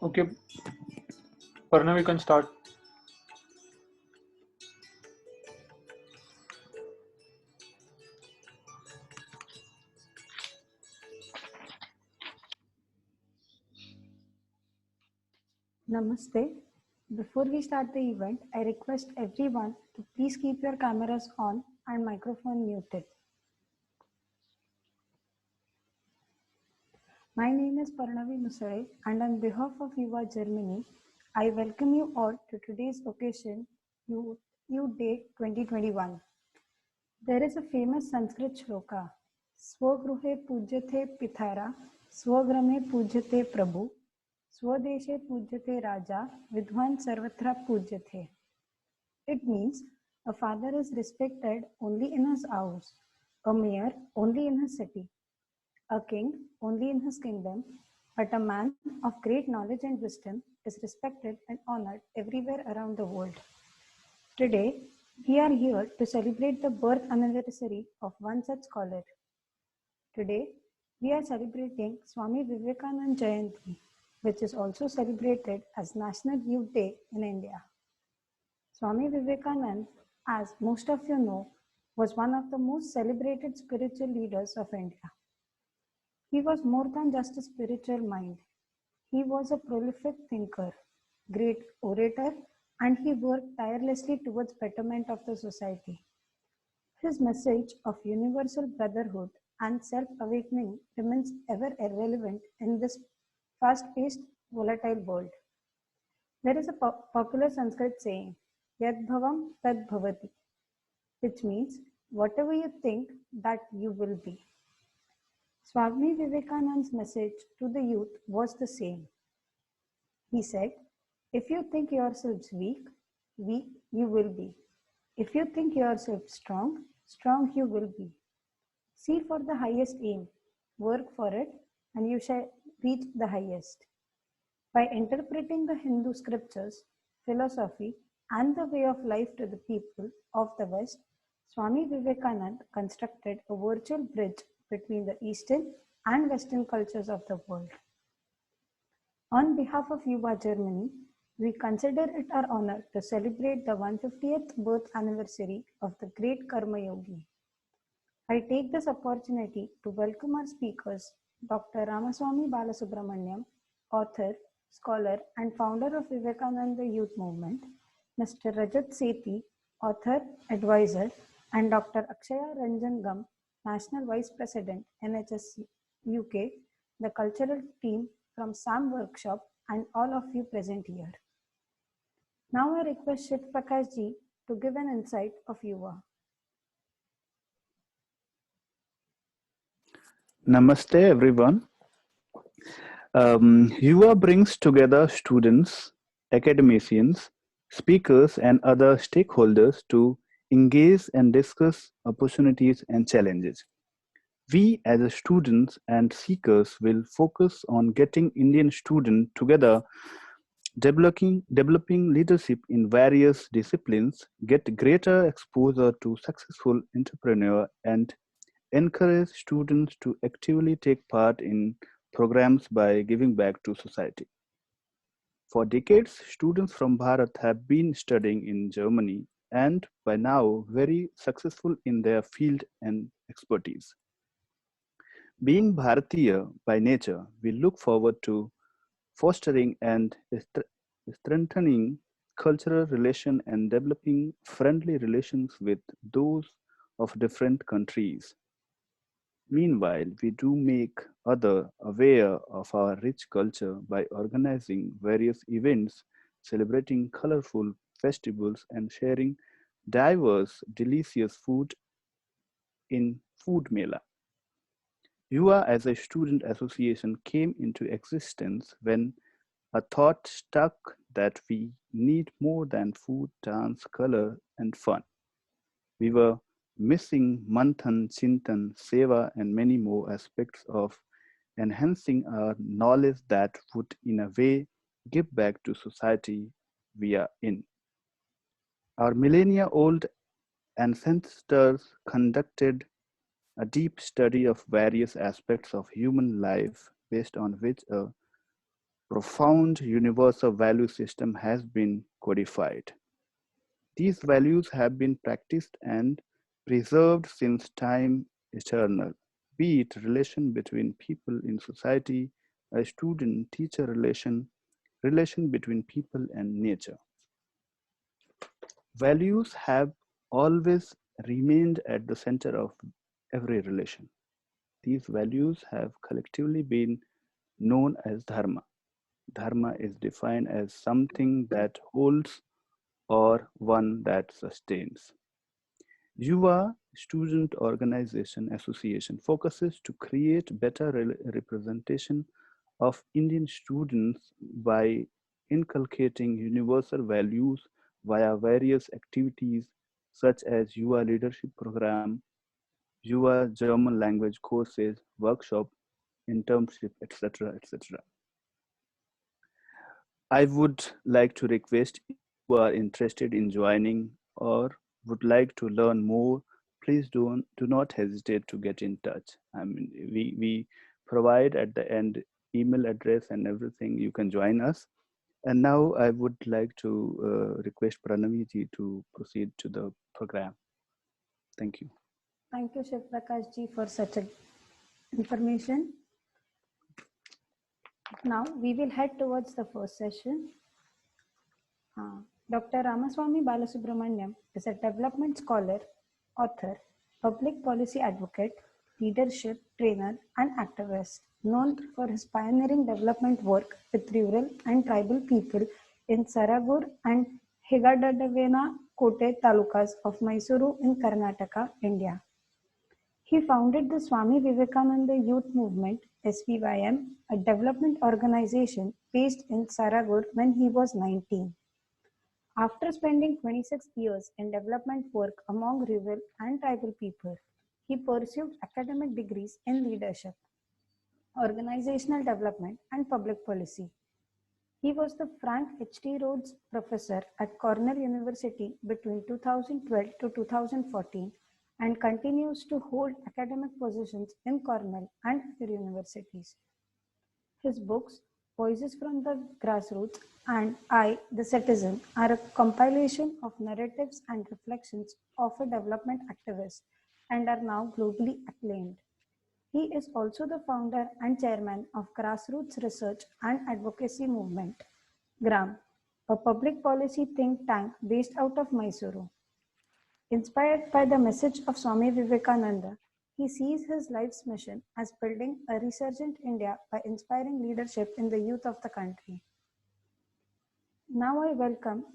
Okay, Parna, we can start. Namaste. Before we start the event, I request everyone to please keep your cameras on and microphone muted. My name is Parnavi Musare, and on behalf of Yuva Germany, I welcome you all to today's occasion, Youth Day 2021. There is a famous Sanskrit shloka, Swagruhe pujyate pithara, Swagrame pujyate prabhu, Swadeshe pujyate raja, Vidwan sarvatra pujyate. It means a father is respected only in his house, a mayor only in his city, a king only in his kingdom, but a man of great knowledge and wisdom is respected and honored everywhere around the world. Today, we are here to celebrate the birth anniversary of one such scholar. Today, we are celebrating Swami Vivekananda Jayanti, which is also celebrated as National Youth Day in India. Swami Vivekananda, as most of you know, was one of the most celebrated spiritual leaders of India. He was more than just a spiritual mind. He was a prolific thinker, great orator, and he worked tirelessly towards betterment of the society. His message of universal brotherhood and self-awakening remains ever relevant in this fast-paced, volatile world. There is a popular Sanskrit saying, Yad bhavam tad bhavati, which means whatever you think, that you will be. Swami Vivekananda's message to the youth was the same. He said, if you think yourselves weak, you will be. If you think yourself strong, strong you will be. See for the highest aim, work for it, and you shall reach the highest. By interpreting the Hindu scriptures, philosophy, and the way of life to the people of the West, Swami Vivekananda constructed a virtual bridge between the Eastern and Western cultures of the world. On behalf of Yuva Germany, we consider it our honor to celebrate the 150th birth anniversary of the great Karma Yogi. I take this opportunity to welcome our speakers, Dr. R.Balasubramaniam, author, scholar, and founder of Vivekananda Youth Movement, Mr. Rajat Sethi, author, advisor, and Dr. Akshaya Rajangam, National Vice President, NHS UK, the cultural team from SAM Workshop, and all of you present here. Now I request Shit Prakash ji to give an insight of Yuva. Namaste, everyone. Yuva brings together students, academicians, speakers, and other stakeholders to engage and discuss opportunities and challenges. We, as students and seekers, will focus on getting Indian students together, developing leadership in various disciplines, get greater exposure to successful entrepreneurs, and encourage students to actively take part in programs by giving back to society. For decades, students from Bharat have been studying in Germany and by now very successful in their field and expertise. Being Bharatiya by nature, we look forward to fostering and strengthening cultural relations and developing friendly relations with those of different countries. Meanwhile, we do make others aware of our rich culture by organizing various events, celebrating colorful festivals, and sharing diverse, delicious food in Food Mela. Yuva as a student association came into existence when a thought stuck that we need more than food, dance, color, and fun. We were missing Manthan, Chintan, Seva, and many more aspects of enhancing our knowledge that would, in a way, give back to society we are in. Our millennia old ancestors conducted a deep study of various aspects of human life based on which a profound universal value system has been codified. These values have been practiced and preserved since time eternal, be it relation between people in society, a student-teacher relation, relation between people and nature. Values have always remained at the center of every relation. These values have collectively been known as dharma. Dharma is defined as something that holds or one that sustains. Yuva Student Organization Association focuses to create better representation of Indian students by inculcating universal values via various activities such as Yuva Leadership Program, Yuva German language courses, workshop, internship, etc. etc. I would like to request if you are interested in joining or would like to learn more, please do not hesitate to get in touch. I mean, we provide at the end email address and everything. You can join us. And now I would like to request Pranavi ji to proceed to the program. Thank you. Thank you, Shiv Prakash ji, for such a information. Now we will head towards the first session. Dr. Ramaswamy Balasubramaniam is a development scholar, author, public policy advocate, leadership trainer, and activist, known for his pioneering development work with rural and tribal people in Saragur and Higadadavena Kote talukas of Mysuru in Karnataka, India. He founded the Swami Vivekananda Youth Movement (SVYM), a development organization based in Saragur when he was 19. After spending 26 years in development work among rural and tribal people, he pursued academic degrees in leadership, organizational development, and public policy. He was the Frank H.T. Rhodes Professor at Cornell University between 2012 to 2014 and continues to hold academic positions in Cornell and other universities. His books, Voices from the Grassroots and I, the Citizen, are a compilation of narratives and reflections of a development activist and are now globally acclaimed. He is also the founder and chairman of Grassroots Research and Advocacy Movement, GRAM, a public policy think tank based out of Mysuru. Inspired by the message of Swami Vivekananda, he sees his life's mission as building a resurgent India by inspiring leadership in the youth of the country. Now I welcome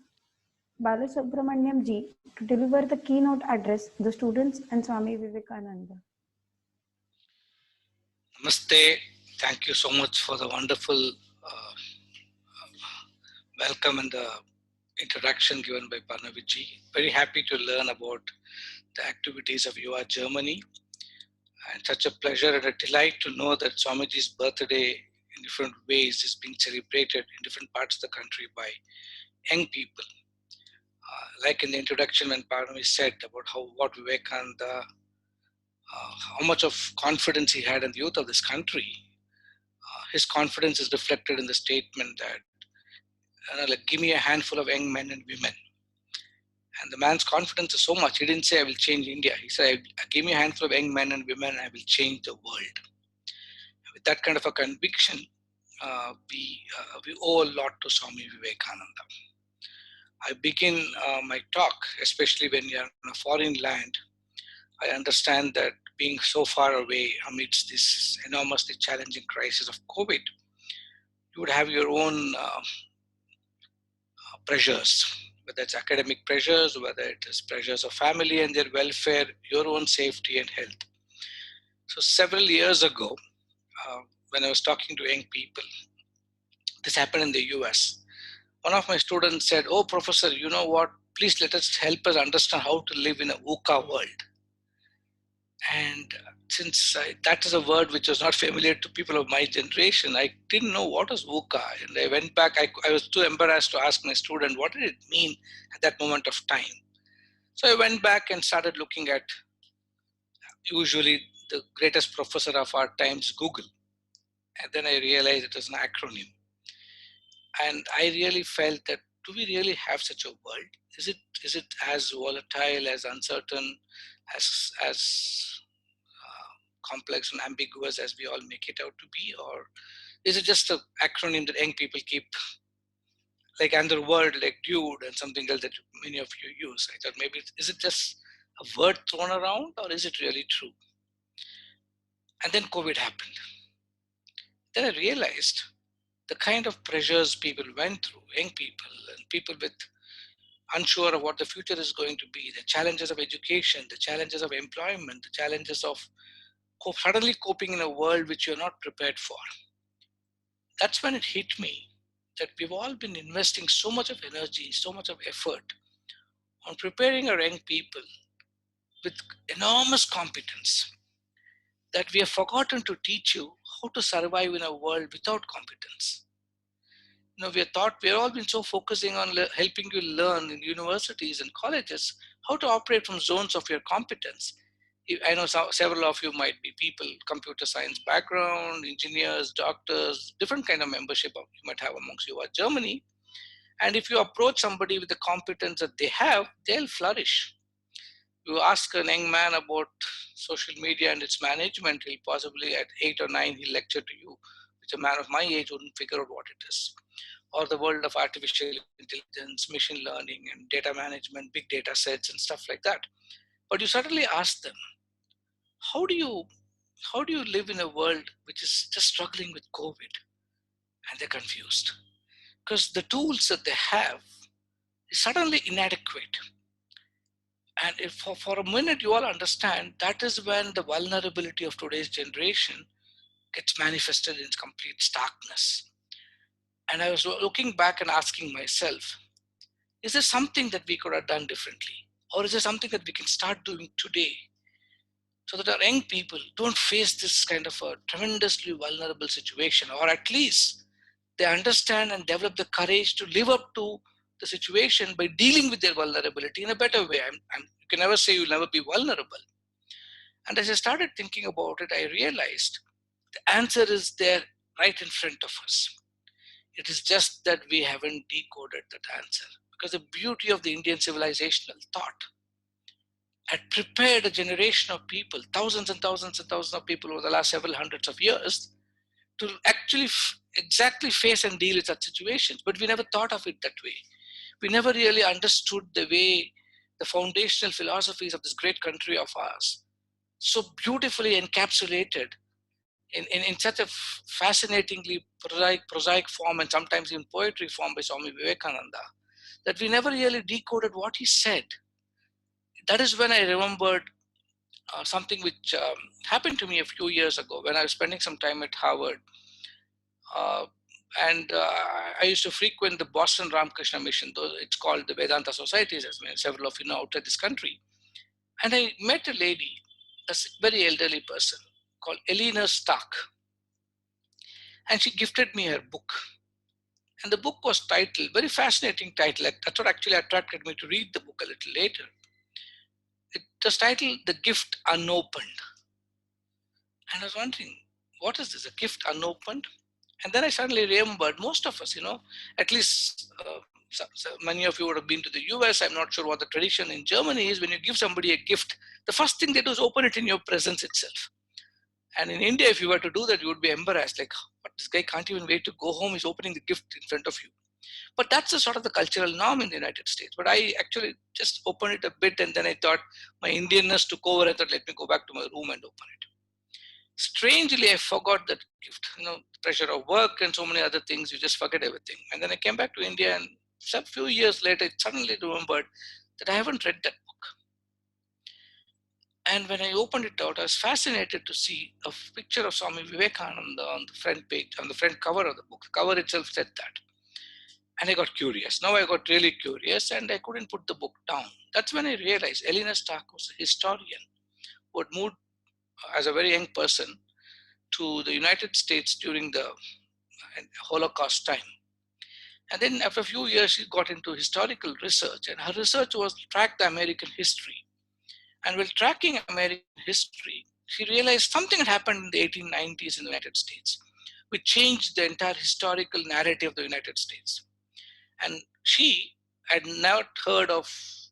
Balasubramaniam ji to deliver the keynote address to the students and Swami Vivekananda. Namaste. Thank you so much for the wonderful welcome and the introduction given by Parnaviji. Very happy to learn about the activities of Yuva Germany. And such a pleasure and a delight to know that Swamiji's birthday in different ways is being celebrated in different parts of the country by young people. Like in the introduction when Parnavi said about what Vivekananda, how much of confidence he had in the youth of this country. His confidence is reflected in the statement that like, give me a handful of young men and women. And the man's confidence is so much. He didn't say, I will change India. He said, give me a handful of young men and women, I will change the world. With that kind of a conviction, we owe a lot to Swami Vivekananda. I begin my talk, especially when you're in a foreign land. I understand that being so far away amidst this enormously challenging crisis of COVID, you would have your own pressures, whether it's academic pressures, whether it is pressures of family and their welfare, your own safety and health. So several years ago, when I was talking to young people, this happened in the US. One of my students said, oh, professor, you know what? Please let us help us understand how to live in a VUCA world. And since that is a word which was not familiar to people of my generation, I didn't know what was VUCA. And I went back, I was too embarrassed to ask my student, what did it mean at that moment of time? So I went back and started looking at usually the greatest professor of our times, Google. And then I realized it was an acronym. And I really felt that, do we really have such a world? Is it as volatile, as uncertain, as complex and ambiguous as we all make it out to be? Or is it just an acronym that young people keep, like another word like dude and something else that many of you use? I thought maybe, is it just a word thrown around, or is it really true? And then COVID happened. Then I realized the kind of pressures people went through, young people and people with unsure of what the future is going to be, the challenges of education, the challenges of employment, the challenges of suddenly coping in a world which you're not prepared for. That's when it hit me that we've all been investing so much of energy, so much of effort on preparing our young people with enormous competence, that we have forgotten to teach you how to survive in a world without competence. We are taught, we have all been so focusing on helping you learn in universities and colleges how to operate from zones of your competence. I know several of you might be people, computer science background, engineers, doctors, different kind of membership you might have amongst you at Germany. And if you approach somebody with the competence that they have, they'll flourish. You ask a young man about social media and its management, he'll possibly at 8 or 9, he'll lecture to you, which a man of my age wouldn't figure out what it is. Or the world of artificial intelligence, machine learning, and data management, big data sets, and stuff like that. But you suddenly ask them, how do you live in a world which is just struggling with COVID? And they're confused because the tools that they have is suddenly inadequate. And if for a minute you all understand, that is when the vulnerability of today's generation gets manifested in complete starkness. And I was looking back and asking myself, is there something that we could have done differently? Or is there something that we can start doing today so that our young people don't face this kind of a tremendously vulnerable situation, or at least they understand and develop the courage to live up to the situation by dealing with their vulnerability in a better way. You can never say you'll never be vulnerable. And as I started thinking about it, I realized the answer is there right in front of us. It is just that we haven't decoded that answer. Because the beauty of the Indian civilizational thought had prepared a generation of people, thousands and thousands and thousands of people over the last several hundreds of years, to actually exactly face and deal with such situations. But we never thought of it that way. We never really understood the way the foundational philosophies of this great country of ours, so beautifully encapsulated in such a fascinatingly prosaic form, and sometimes in poetry form, by Swami Vivekananda, that we never really decoded what he said. That is when I remembered something which happened to me a few years ago when I was spending some time at Harvard. And I used to frequent the Boston Ramakrishna Mission, though it's called the Vedanta Societies, as several of you know, outside this country. And I met a lady, a very elderly person called Elena Stark. And she gifted me her book. And the book was titled, very fascinating title. That's what actually attracted me to read the book a little later. It was titled The Gift Unopened. And I was wondering, what is this, a gift unopened? And then I suddenly remembered, most of us, at least so many of you would have been to the US. I'm not sure what the tradition in Germany is. When you give somebody a gift, the first thing they do is open it in your presence itself. And in India, if you were to do that, you would be embarrassed. Like, what, this guy can't even wait to go home. He's opening the gift in front of you. But that's the sort of the cultural norm in the United States. But I actually just opened it a bit, and then I thought my Indianness took over. I thought, let me go back to my room and open it. Strangely, I forgot that gift. Pressure of work and so many other things, you just forget everything. And then I came back to India, and a few years later, I suddenly remembered that I haven't read that book. And when I opened it out, I was fascinated to see a picture of Swami Vivekananda on the front page, on the front cover of the book. The cover itself said that. And I got curious. Now I got really curious, and I couldn't put the book down. That's when I realized Elena Stark was a historian who had moved as a very young person to the United States during the Holocaust time. And then after a few years, she got into historical research, and her research was to track the American history. And while tracking American history, she realized something had happened in the 1890s in the United States. which changed the entire historical narrative of the United States. And she had not heard of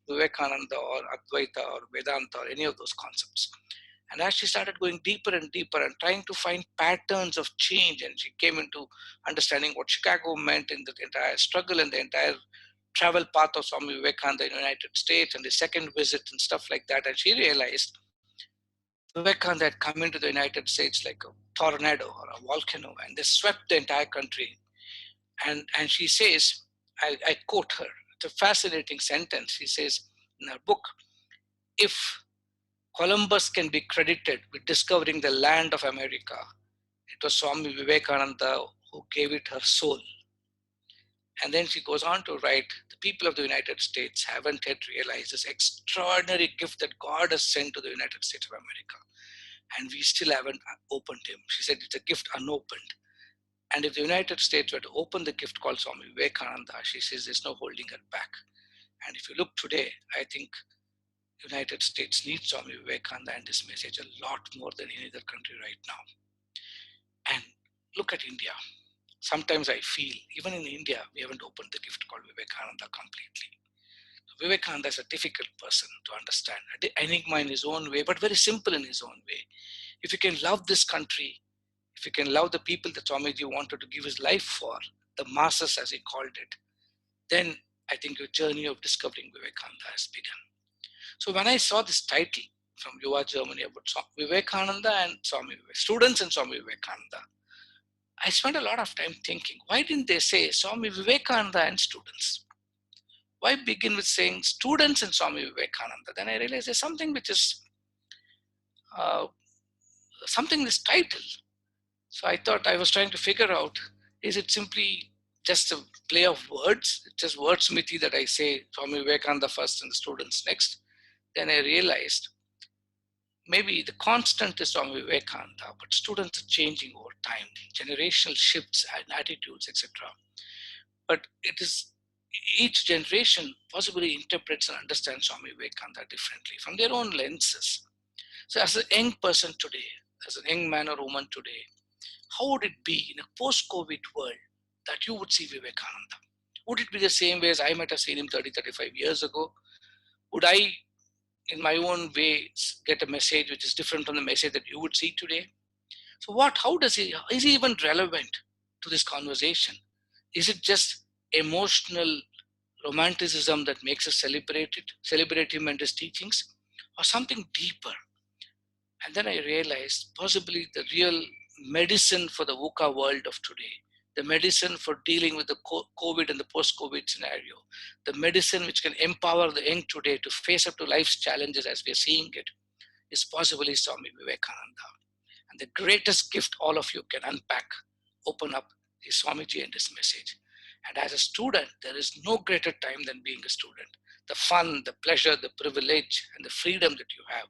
Vivekananda or Advaita or Vedanta or any of those concepts. And as she started going deeper and deeper and trying to find patterns of change, and she came into understanding what Chicago meant in the entire struggle and the entire travel path of Swami Vivekananda in the United States and the second visit and stuff like that. And she realized Vivekananda had come into the United States like a tornado or a volcano, and they swept the entire country. And she says, I quote her, it's a fascinating sentence. She says in her book, if Columbus can be credited with discovering the land of America, it was Swami Vivekananda who gave it her soul. And then she goes on to write, the people of the United States haven't yet realized this extraordinary gift that God has sent to the United States of America. And we still haven't opened him. She said it's a gift unopened. And if the United States were to open the gift called Swami Vivekananda, she says there's no holding it back. And if you look today, I think the United States needs Swami Vivekananda and his message a lot more than any other country right now. And look at India. Sometimes I feel, even in India, we haven't opened the gift called Vivekananda completely. Vivekananda is a difficult person to understand, an enigma in his own way, but very simple in his own way. If you can love this country, if you can love the people that Swamiji wanted to give his life for, the masses as he called it, then I think your journey of discovering Vivekananda has begun. So when I saw this title from Yuva, Germany about Vivekananda and Swami Vivekananda, students and Swami Vivekananda, I spent a lot of time thinking, why didn't they say Swami Vivekananda and students? Why begin with saying students and Swami Vivekananda? Then I realized there's something which is something in this title. So I thought, I was trying to figure out, is it simply just a play of words? It's just wordsmithy that I say Swami Vivekananda first and the students next. Then I realized maybe the constant is Swami Vivekananda, but students are changing over time, generational shifts and attitudes, etc. But it is each generation possibly interprets and understands Swami Vivekananda differently from their own lenses. So as a young person today, as a young man or woman today, how would it be in a post-COVID world that you would see Vivekananda? Would it be the same way as I might have seen him 30, 35 years ago? Would I, in my own way, get a message which is different from the message that you would see today? So is he even relevant to this conversation? Is it just emotional romanticism that makes us celebrate him and his teachings, or something deeper? And then I realized possibly the real medicine for the VUCA world of today, the medicine for dealing with the COVID and the post-COVID scenario, the medicine which can empower the young today to face up to life's challenges as we're seeing it, is possibly Swami Vivekananda. And the greatest gift all of you can unpack, open up, is Swamiji and his message. And as a student, there is no greater time than being a student. The fun, the pleasure, the privilege, and the freedom that you have.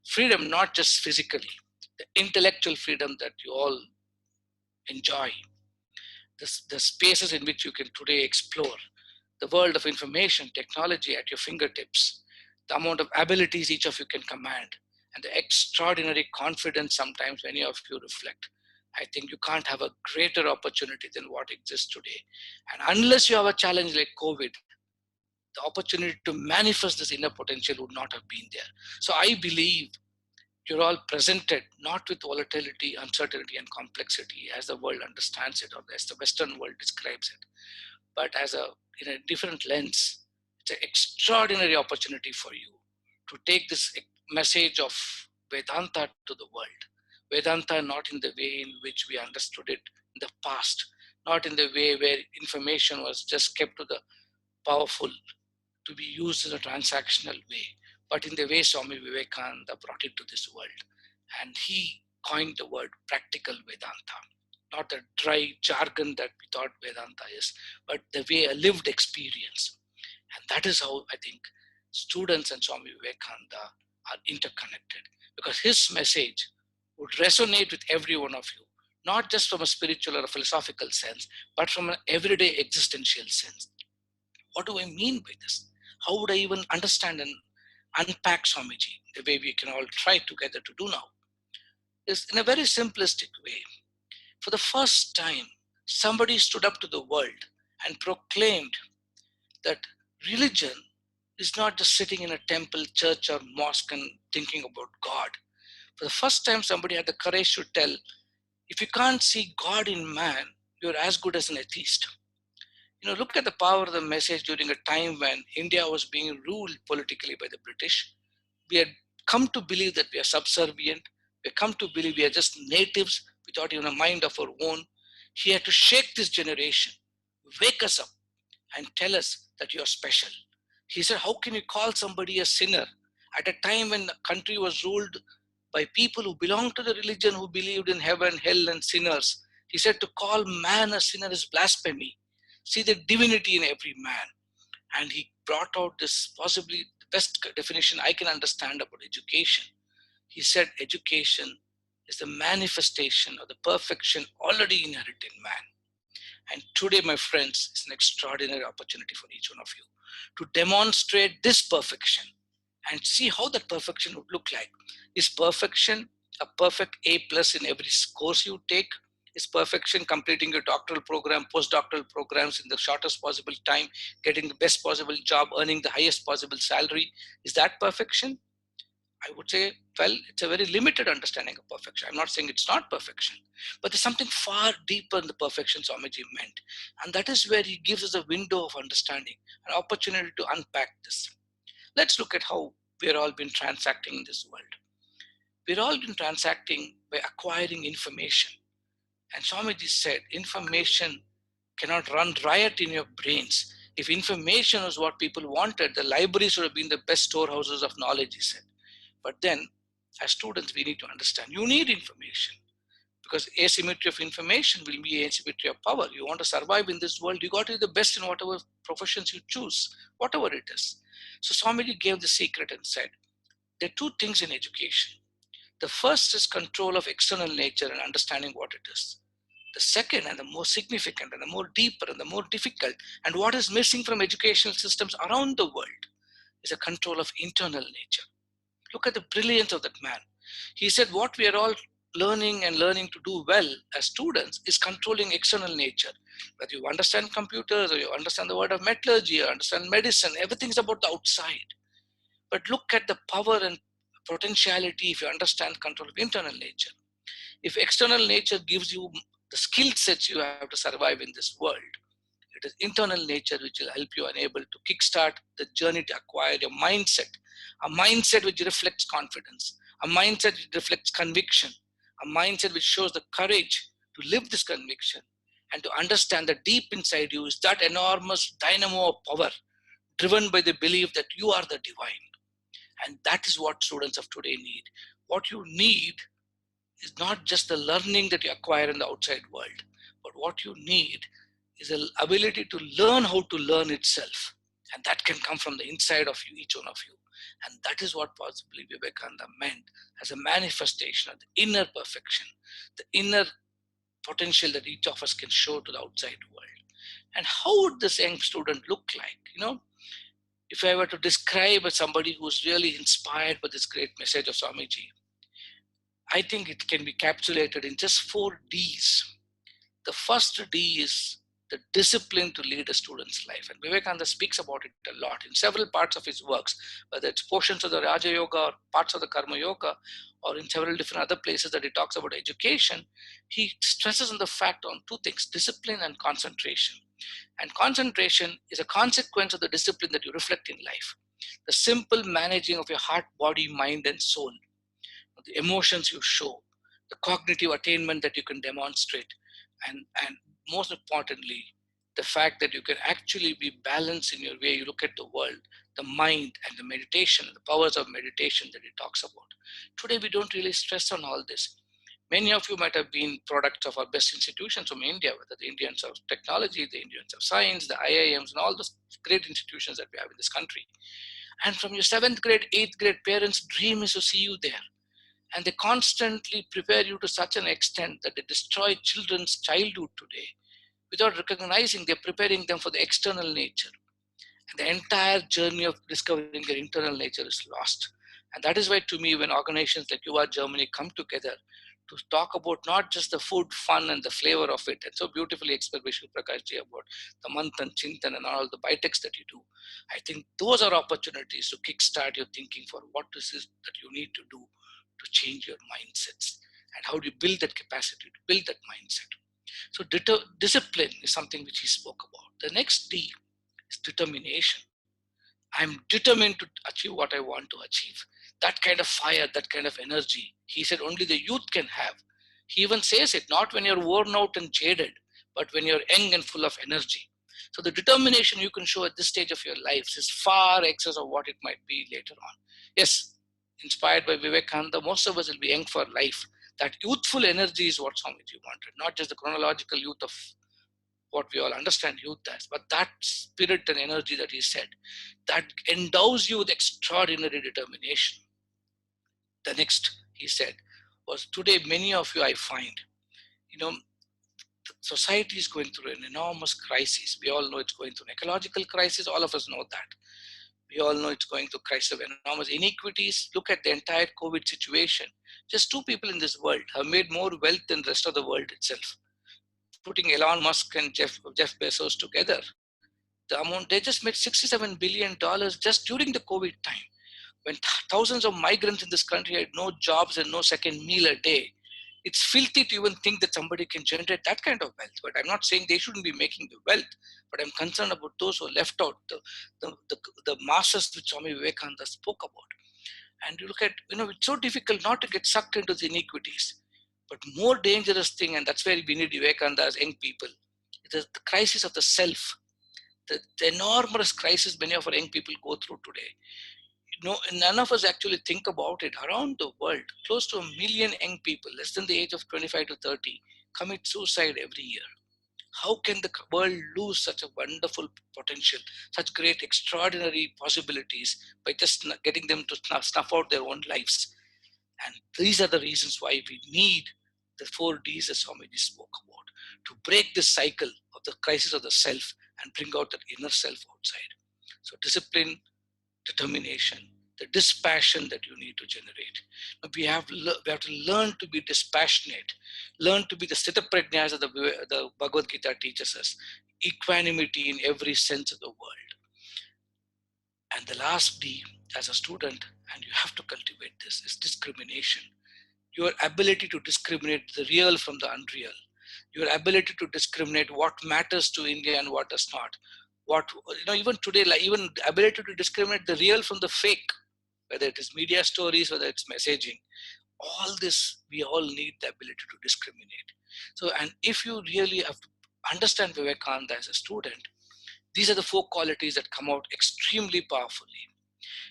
Freedom not just physically, the intellectual freedom that you all enjoy. The spaces in which you can today explore. The world of information, technology at your fingertips. The amount of abilities each of you can command. And the extraordinary confidence sometimes many of you reflect. I think you can't have a greater opportunity than what exists today. And unless you have a challenge like COVID, the opportunity to manifest this inner potential would not have been there. So I believe you're all presented not with volatility, uncertainty, and complexity as the world understands it, or as the Western world describes it, but in a different lens. It's an extraordinary opportunity for you to take this message of Vedanta to the world. Vedanta not in the way in which we understood it in the past, not in the way where information was just kept to the powerful to be used in a transactional way, but in the way Swami Vivekananda brought it to this world. And he coined the word practical Vedanta, not the dry jargon that we thought Vedanta is, but the way a lived experience. And that is how I think students and Swami Vivekananda are interconnected, because his message would resonate with every one of you, not just from a spiritual or a philosophical sense, but from an everyday existential sense. What do I mean by this? How would I even understand and unpack Swamiji the way we can all try together to do now? Is in a very simplistic way. For the first time, somebody stood up to the world and proclaimed that religion is not just sitting in a temple, church, or mosque and thinking about God. For the first time, somebody had the courage to tell, if you can't see God in man, you're as good as an atheist. Look at the power of the message during a time when India was being ruled politically by the British. We had come to believe that we are subservient. We had come to believe we are just natives without even a mind of our own. He had to shake this generation, wake us up, and tell us that you are special. He said, how can you call somebody a sinner at a time when the country was ruled by people who belonged to the religion, who believed in heaven, hell, and sinners? He said, to call man a sinner is blasphemy. See the divinity in every man. And he brought out this possibly the best definition I can understand about education. He said, education is the manifestation of the perfection already inherent in man. And today, my friends, is an extraordinary opportunity for each one of you to demonstrate this perfection and see how that perfection would look like. Is perfection a perfect A plus in every course you take? Is perfection completing your doctoral program, postdoctoral programs in the shortest possible time, getting the best possible job, earning the highest possible salary? Is that perfection? I would say, well, it's a very limited understanding of perfection. I'm not saying it's not perfection, but there's something far deeper in the perfection Swamiji meant. And that is where he gives us a window of understanding, an opportunity to unpack this. Let's look at how we're all been transacting in this world. We're all been transacting by acquiring information. And Swamiji said, information cannot run riot in your brains. If information was what people wanted, the libraries would have been the best storehouses of knowledge, he said. But then, as students, we need to understand, you need information, because asymmetry of information will be asymmetry of power. You want to survive in this world, you got to be the best in whatever professions you choose, whatever it is. So Swamiji gave the secret and said, there are two things in education. The first is control of external nature and understanding what it is. The second, and the more significant and the more deeper and the more difficult, and what is missing from educational systems around the world, is a control of internal nature. Look at the brilliance of that man. He said what we are all learning to do well as students is controlling external nature. Whether you understand computers or you understand the word of metallurgy or understand medicine, everything is about the outside. But look at the power and potentiality if you understand control of internal nature. If external nature gives you the skill sets you have to survive in this world, it is internal nature which will help you enable to kickstart the journey to acquire your mindset, a mindset which reflects confidence, a mindset which reflects conviction, a mindset which shows the courage to live this conviction and to understand that deep inside you is that enormous dynamo of power driven by the belief that you are the divine. And that is what students of today need. What you need is not just the learning that you acquire in the outside world, but what you need is the ability to learn how to learn itself. And that can come from the inside of you, each one of you. And that is what possibly Vivekananda meant as a manifestation of the inner perfection, the inner potential that each of us can show to the outside world. And how would this young student look like? If I were to describe as somebody who's really inspired by this great message of Swamiji, I think it can be capsulated in just 4 Ds. The first D is the discipline to lead a student's life. And Vivekananda speaks about it a lot in several parts of his works, whether it's portions of the Raja Yoga or parts of the Karma Yoga, or in several different other places that he talks about education. He stresses on the fact on 2 things, discipline and concentration. And concentration is a consequence of the discipline that you reflect in life. The simple managing of your heart, body, mind, and soul, the emotions you show, the cognitive attainment that you can demonstrate, and most importantly, the fact that you can actually be balanced in your way you look at the world, the mind and the meditation, the powers of meditation that he talks about. Today, we don't really stress on all this. Many of you might have been products of our best institutions from India, whether the Indians of technology, the Indians of science, the IIMs, and all those great institutions that we have in this country. And from your 7th grade, 8th grade parents' dream is to see you there. And they constantly prepare you to such an extent that they destroy children's childhood today. Without recognizing, they're preparing them for the external nature. And the entire journey of discovering their internal nature is lost. And that is why, to me, when organizations like Yuva Germany come together to talk about not just the food, fun, and the flavor of it. And so beautifully explained by Shiv Prakash ji about the Manthan, Chintan, and all the bytex that you do. I think those are opportunities to kickstart your thinking for what is it that you need to do to change your mindsets. And how do you build that capacity to build that mindset? So discipline is something which he spoke about. The next D is determination. I'm determined to achieve what I want to achieve. That kind of fire, that kind of energy, he said only the youth can have. He even says it, not when you're worn out and jaded, but when you're young and full of energy. So the determination you can show at this stage of your lives is far excess of what it might be later on. Yes, inspired by Vivekananda, most of us will be young for life. That youthful energy is what Swamiji wanted, not just the chronological youth of what we all understand youth as, but that spirit and energy that he said, that endows you with extraordinary determination. The next, he said, was today many of you I find, society is going through an enormous crisis. We all know it's going through an ecological crisis. All of us know that. We all know it's going through a crisis of enormous inequities. Look at the entire COVID situation. Just two people in this world have made more wealth than the rest of the world itself. Putting Elon Musk and Jeff Bezos together, the amount, they just made $67 billion just during the COVID time, when thousands of migrants in this country had no jobs and no second meal a day. It's filthy to even think that somebody can generate that kind of wealth. But I'm not saying they shouldn't be making the wealth, but I'm concerned about those who are left out, the masses which Swami Vivekananda spoke about. And you look at, it's so difficult not to get sucked into the iniquities. But more dangerous thing, and that's where we need Vivekananda as young people, is the crisis of the self. The enormous crisis many of our young people go through today. None of us actually think about it. Around the world, close to 1 million young people, less than the age of 25 to 30, commit suicide every year. How can the world lose such a wonderful potential, such great, extraordinary possibilities by just getting them to snuff out their own lives? And these are the reasons why we need the 4 Ds as Swamiji spoke about, to break this cycle of the crisis of the self and bring out that inner self outside. So discipline, determination, the dispassion that you need to generate. We have to learn to be dispassionate, learn to be the Sthita Prajnas that the Bhagavad Gita teaches us, equanimity in every sense of the world. And the last D, as a student, and you have to cultivate this, is discrimination. Your ability to discriminate the real from the unreal. Your ability to discriminate what matters to India and what does not. Even today, even ability to discriminate the real from the fake, whether it is media stories, whether it's messaging. All this, we all need the ability to discriminate. So, and if you really have to understand Vivekananda as a student, these are the 4 qualities that come out extremely powerfully.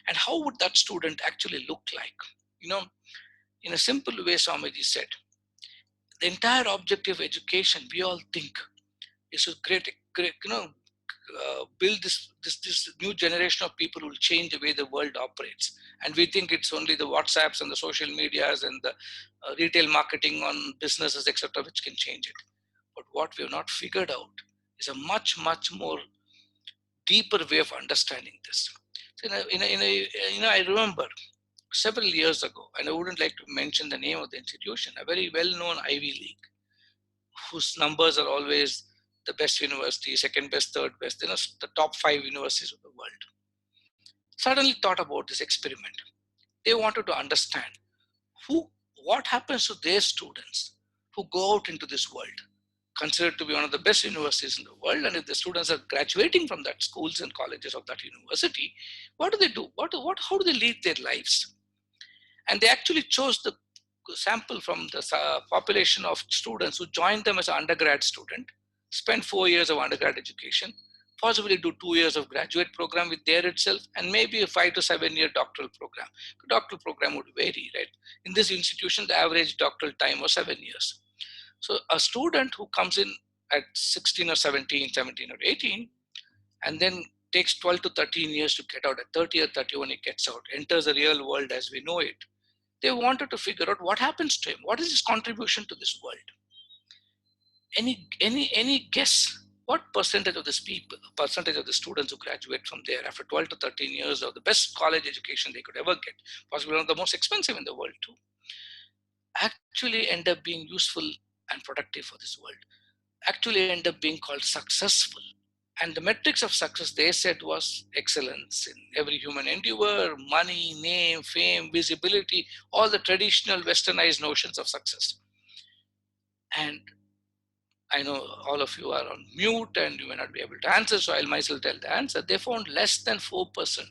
And how would that student actually look like? In a simple way, Swamiji said, the entire objective of education, we all think, is to build this new generation of people who will change the way the world operates. And we think it's only the WhatsApps and the social medias and the retail marketing on businesses, etc., which can change it. But what we have not figured out is a much, much more deeper way of understanding this. So I remember several years ago, and I wouldn't like to mention the name of the institution, a very well-known Ivy League, whose numbers are always the best university, second best, third best, the top 5 universities of the world, suddenly thought about this experiment. They wanted to understand what happens to their students who go out into this world, considered to be one of the best universities in the world, and if the students are graduating from that schools and colleges of that university, what do they do? How do they lead their lives? And they actually chose the sample from the population of students who joined them as an undergrad student, spent 4 years of undergrad education, possibly do 2 years of graduate program with there itself, and maybe a 5 to 7 year doctoral program. The doctoral program would vary, right? In this institution, the average doctoral time was 7 years. So a student who comes in at 16 or 17 or 18, and then takes 12 to 13 years to get out, at 30 or 31 he gets out, enters the real world as we know it. They wanted to figure out what happens to him. What is his contribution to this world? Any guess? What percentage of the students who graduate from there after 12 to 13 years of the best college education they could ever get, possibly one of the most expensive in the world too, actually end up being useful and productive for this world, actually end up being called successful. And the metrics of success, they said, was excellence in every human endeavor, money, name, fame, visibility, all the traditional westernized notions of success. And I know all of you are on mute and you may not be able to answer, so I'll myself tell the answer. They found less than 4% of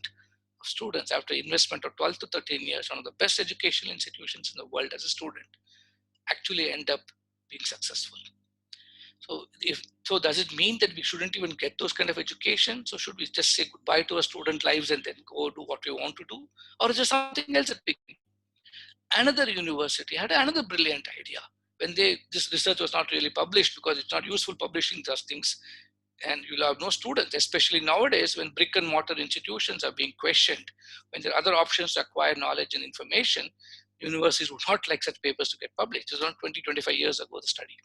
students after investment of 12 to 13 years, one of the best educational institutions in the world as a student, actually end up being successful. So does it mean that we shouldn't even get those kind of education? So should we just say goodbye to our student lives and then go do what we want to do? Or is there something else that we can do? Another university had another brilliant idea. When this research was not really published because it's not useful publishing such things, and you'll have no students, especially nowadays when brick and mortar institutions are being questioned, when there are other options to acquire knowledge and information, universities would not like such papers to get published. It was around 20, 25 years ago, the study.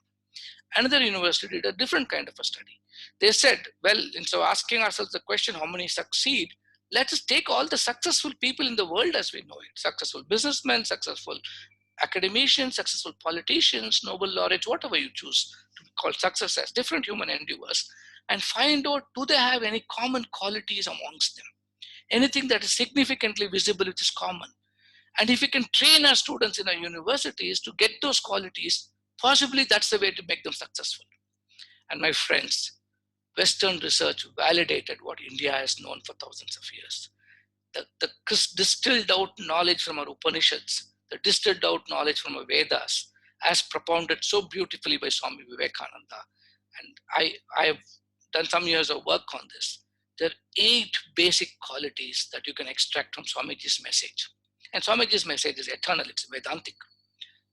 Another university did a different kind of a study. They said, well, instead of asking ourselves the question, how many succeed, let us take all the successful people in the world as we know it, successful businessmen, successful academicians, successful politicians, Nobel laureates, whatever you choose to be called success as, different human endeavors, and find out, do they have any common qualities amongst them? Anything that is significantly visible, which is common. And if we can train our students in our universities to get those qualities, possibly that's the way to make them successful. And my friends, Western research validated what India has known for thousands of years. The distilled out knowledge from our Upanishads, the distilled out knowledge from our Vedas, as propounded so beautifully by Swami Vivekananda. And I have done some years of work on this. There are 8 basic qualities that you can extract from Swamiji's message. And Swamiji's message is eternal, it's Vedantic.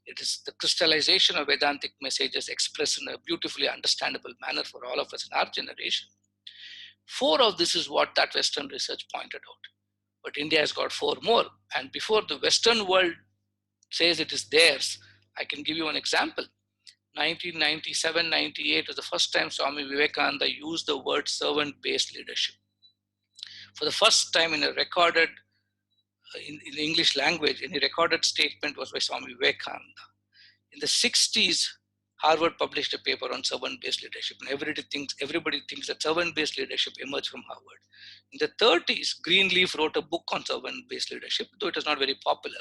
It is the crystallization of Vedantic messages expressed in a beautifully understandable manner for all of us in our generation. 4 of this is what that Western research pointed out. But India has got 4 more. And before the Western world says it is theirs, I can give you an example. 1997-98 was the first time Swami Vivekananda used the word servant-based leadership. For the first time in a recorded, in the English language, any recorded statement was by Swami Vivekananda. In the 60s, Harvard published a paper on servant-based leadership, and everybody thinks that servant-based leadership emerged from Harvard. In the 30s, Greenleaf wrote a book on servant-based leadership, though it was not very popular.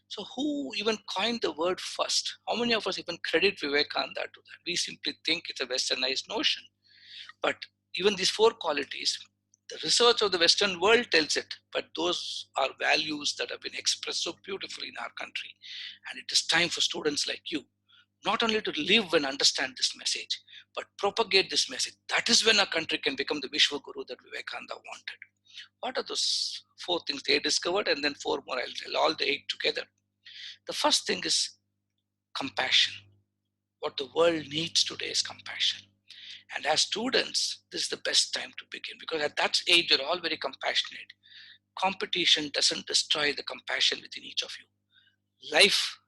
So who even coined the word first? How many of us even credit Vivekananda to that? We simply think it's a westernized notion. But even these 4 qualities, the research of the Western world tells it, but those are values that have been expressed so beautifully in our country. And it is time for students like you, not only to live and understand this message, but propagate this message. That is when our country can become the Vishwa Guru that Vivekananda wanted. What are those 4 things they discovered? And then 4 more, I'll tell all the 8 together. The first thing is compassion. What the world needs today is compassion. And as students, this is the best time to begin, because at that age, you're all very compassionate. Competition doesn't destroy the compassion within each of you. Life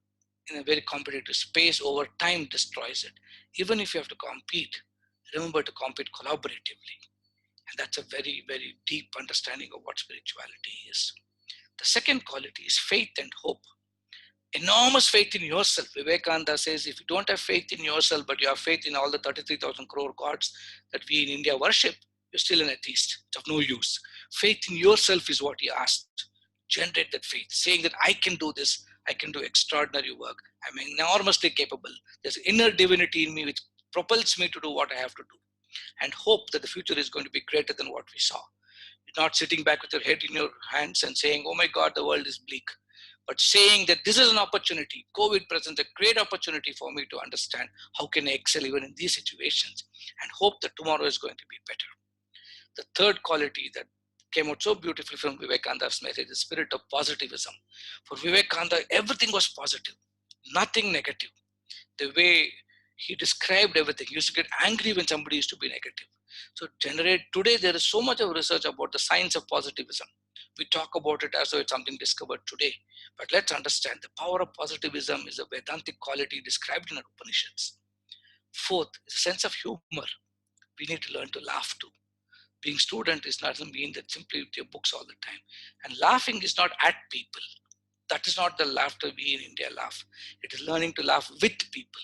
in a very competitive space over time destroys it. Even if you have to compete, remember to compete collaboratively. And that's a very, very deep understanding of what spirituality is. The second quality is faith and hope. Enormous faith in yourself. Vivekananda says, if you don't have faith in yourself, but you have faith in all the 33,000 crore gods that we in India worship, you're still an atheist. It's of no use. Faith in yourself is what he asked. Generate that faith, saying that I can do this, I can do extraordinary work. I'm enormously capable. There's inner divinity in me which propels me to do what I have to do. And hope that the future is going to be greater than what we saw. You're not sitting back with your head in your hands and saying, oh my God, the world is bleak. But saying that this is an opportunity. COVID presents a great opportunity for me to understand how can I excel even in these situations, and hope that tomorrow is going to be better. The third quality that came out so beautifully from Vivekananda's message is the spirit of positivism. For Vivekananda, everything was positive, nothing negative. The way he described everything, he used to get angry when somebody used to be negative. So today there is so much of research about the science of positivism. We talk about it as though it's something discovered today. But let's understand the power of positivism is a Vedantic quality described in our Upanishads. Fourth is a sense of humor. We need to learn to laugh too. Being student doesn't mean that simply with your books all the time. And laughing is not at people. That is not the laughter we in India laugh. It is learning to laugh with people.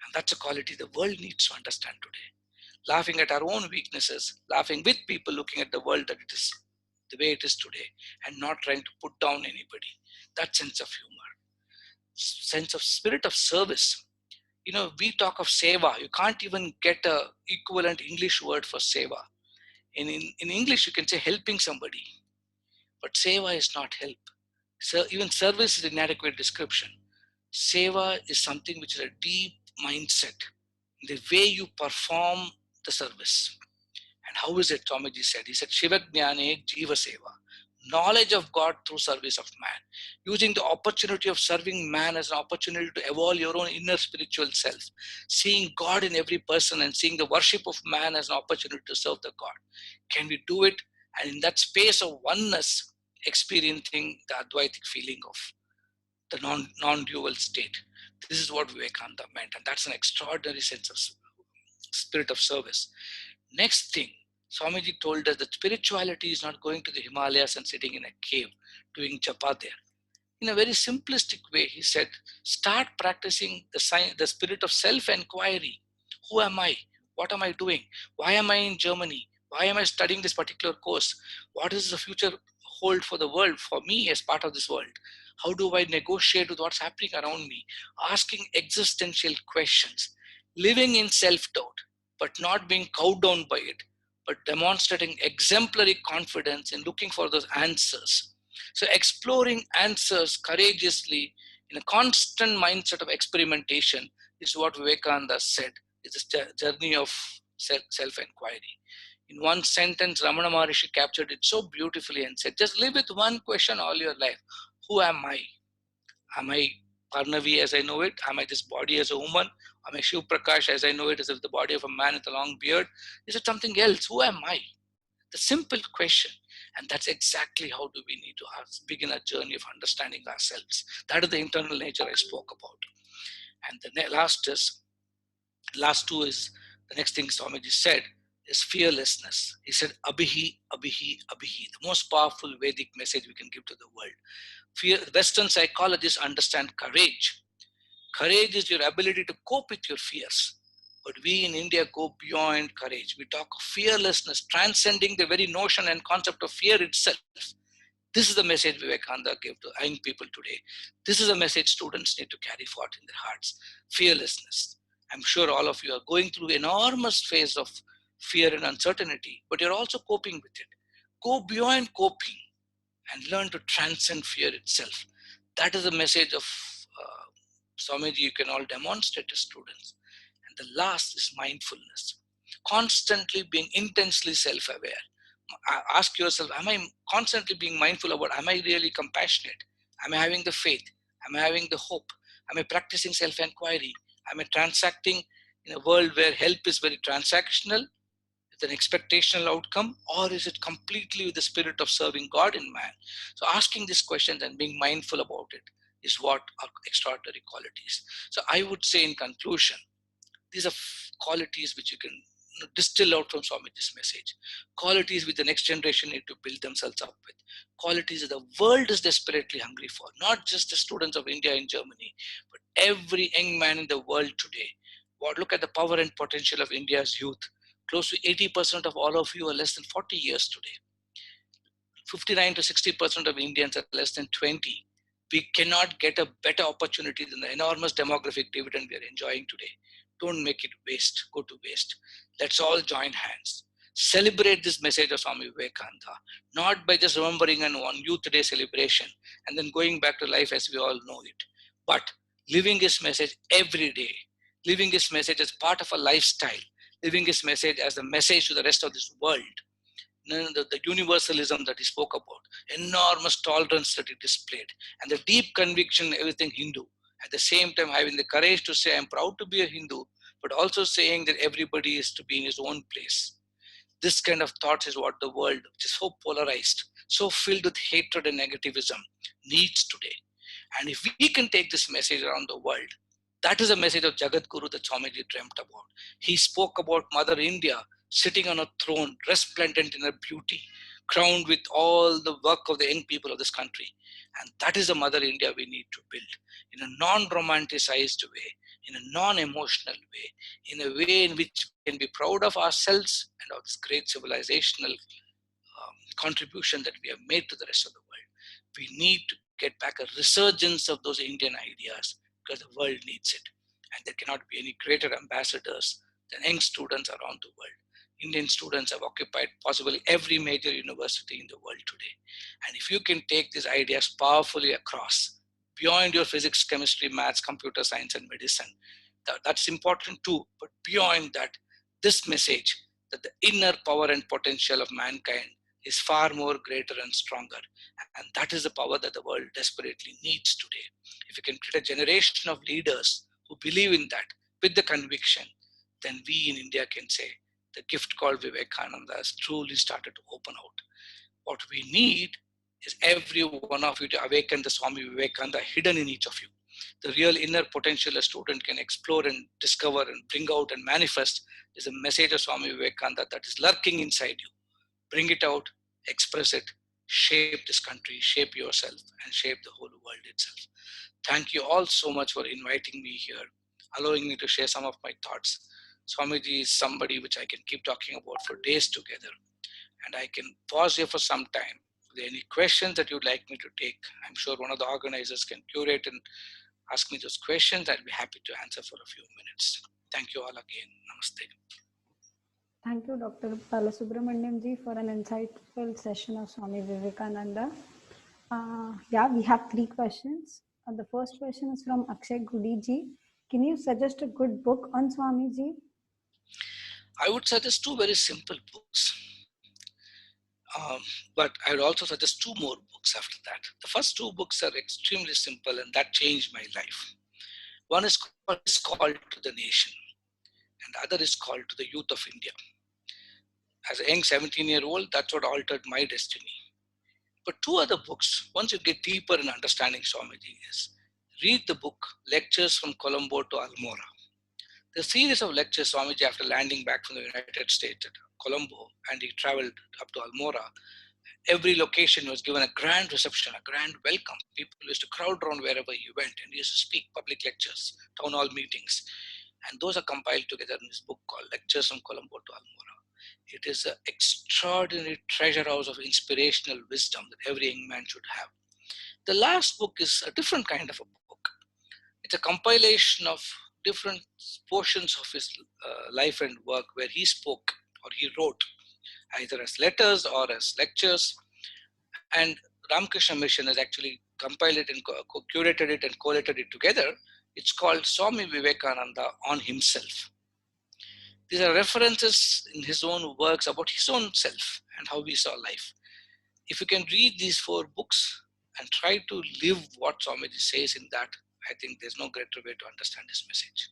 And that's a quality the world needs to understand today. Laughing at our own weaknesses, laughing with people, looking at the world that it is the way it is today, and not trying to put down anybody. That sense of humor, sense of spirit of service. We talk of seva. You can't even get a equivalent English word for seva. In English, you can say helping somebody, but seva is not help. So even service is an inadequate description. Seva is something which is a deep mindset, the way you perform the service. And how is it, Swamiji said? He said, Shiva Jnane Jiva Seva. Knowledge of God through service of man. Using the opportunity of serving man as an opportunity to evolve your own inner spiritual self. Seeing God in every person and seeing the worship of man as an opportunity to serve the God. Can we do it? And in that space of oneness, experiencing the Advaitic feeling of the non-dual state. This is what Vivekananda meant. And that's an extraordinary sense of spirit of service. Next thing, Swamiji told us that spirituality is not going to the Himalayas and sitting in a cave doing japa there. In a very simplistic way, he said, start practicing the spirit of self-enquiry. Who am I? What am I doing? Why am I in Germany? Why am I studying this particular course? What is the future hold for the world, for me as part of this world? How do I negotiate with what's happening around me? Asking existential questions, living in self-doubt, but not being cowed down by it, but demonstrating exemplary confidence in looking for those answers. So exploring answers courageously in a constant mindset of experimentation is what Vivekananda said is the journey of self-enquiry. In one sentence, Ramana Maharishi captured it so beautifully and said, just live with one question all your life. Who am I? Am I Parnavi as I know it? Am I this body as a woman? Am I Shiv Prakash as I know it, as if the body of a man with a long beard? Is it something else? Who am I? The simple question. And that's exactly how do we need to begin a journey of understanding ourselves. That is the internal nature I spoke about. And the last two is, the next thing Swamiji said is fearlessness. He said, Abhihi, Abhihi, Abhihi, the most powerful Vedic message we can give to the world. Western psychologists understand courage. Courage is your ability to cope with your fears. But we in India go beyond courage. We talk of fearlessness, transcending the very notion and concept of fear itself. This is the message Vivekananda gave to young people today. This is a message students need to carry forward in their hearts. Fearlessness. I'm sure all of you are going through enormous phase of fear and uncertainty, but you're also coping with it. Go beyond coping and learn to transcend fear itself. That is the message of Swamiji you can all demonstrate to students. And the last is mindfulness. Constantly being intensely self-aware. Ask yourself, am I constantly being mindful about, am I really compassionate? Am I having the faith? Am I having the hope? Am I practicing self-enquiry? Am I transacting in a world where help is very transactional, with an expectational outcome, or is it completely with the spirit of serving God in man? So asking these questions and being mindful about it is what are extraordinary qualities. So I would say in conclusion, these are qualities which you can distill out from Swamiji's message. Qualities which the next generation need to build themselves up with. Qualities that the world is desperately hungry for, not just the students of India and Germany, but every young man in the world today. Look at the power and potential of India's youth. Close to 80% of all of you are less than 40 years today. 59 to 60% of Indians are less than 20. We cannot get a better opportunity than the enormous demographic dividend we are enjoying today. Don't make it waste, go to waste. Let's all join hands. Celebrate this message of Swami Vivekananda, not by just remembering on Youth Day celebration and then going back to life as we all know it, but living his message every day, living his message as part of a lifestyle, living his message as a message to the rest of this world. The universalism that he spoke about, enormous tolerance that he displayed, and the deep conviction in everything Hindu. At the same time, having the courage to say, I'm proud to be a Hindu, but also saying that everybody is to be in his own place. This kind of thoughts is what the world, which is so polarized, so filled with hatred and negativism, needs today. And if we can take this message around the world, that is a message of Jagat Guru that Swamiji dreamt about. He spoke about Mother India sitting on a throne, resplendent in her beauty, crowned with all the work of the young people of this country. And that is the Mother India we need to build in a non-romanticized way, in a non-emotional way, in a way in which we can be proud of ourselves and of this great civilizational contribution that we have made to the rest of the world. We need to get back a resurgence of those Indian ideas because the world needs it. And there cannot be any greater ambassadors than young students around the world. Indian students have occupied possibly every major university in the world today. And if you can take these ideas powerfully across, beyond your physics, chemistry, maths, computer science, and medicine, that's important too. But beyond that, this message that the inner power and potential of mankind is far more greater and stronger. And that is the power that the world desperately needs today. If you can create a generation of leaders who believe in that with the conviction, then we in India can say the gift called Vivekananda has truly started to open out. What we need is every one of you to awaken the Swami Vivekananda hidden in each of you. The real inner potential a student can explore and discover and bring out and manifest is a message of Swami Vivekananda that is lurking inside you. Bring it out, express it, shape this country, shape yourself, and shape the whole world itself. Thank you all so much for inviting me here, allowing me to share some of my thoughts. Swamiji is somebody which I can keep talking about for days together, and I can pause here for some time. If there are any questions that you'd like me to take, I'm sure one of the organizers can curate and ask me those questions. I'll be happy to answer for a few minutes. Thank you all again. Namaste. Thank you, Dr. Balasubramaniam ji, for an insightful session of Swami Vivekananda. Yeah, we have 3 questions. The first question is from Akshay Gudi ji. Can you suggest a good book on Swami ji? I would suggest 2 very simple books. But I would also suggest 2 more books after that. The first 2 books are extremely simple and that changed my life. One is called To the Nation and the other is called To the Youth of India. As a young 17-year-old, that's what altered my destiny. But 2 other books, once you get deeper in understanding Swamiji, is read the book Lectures from Colombo to Almora. The series of lectures Swamiji, after landing back from the United States at Colombo, and he traveled up to Almora, every location was given a grand reception, a grand welcome. People used to crowd around wherever he went, and he used to speak public lectures, town hall meetings. And those are compiled together in this book called Lectures from Colombo to Almora. It is an extraordinary treasure house of inspirational wisdom that every young man should have. The last book is a different kind of a book. It's a compilation of different portions of his life and work where he spoke or he wrote, either as letters or as lectures. And Ramakrishna Mission has actually compiled it and curated it and collated it together. It's called Swami Vivekananda on Himself. These are references in his own works about his own self and how he saw life. If you can read these 4 books and try to live what Swamiji says in that, I think there's no greater way to understand his message.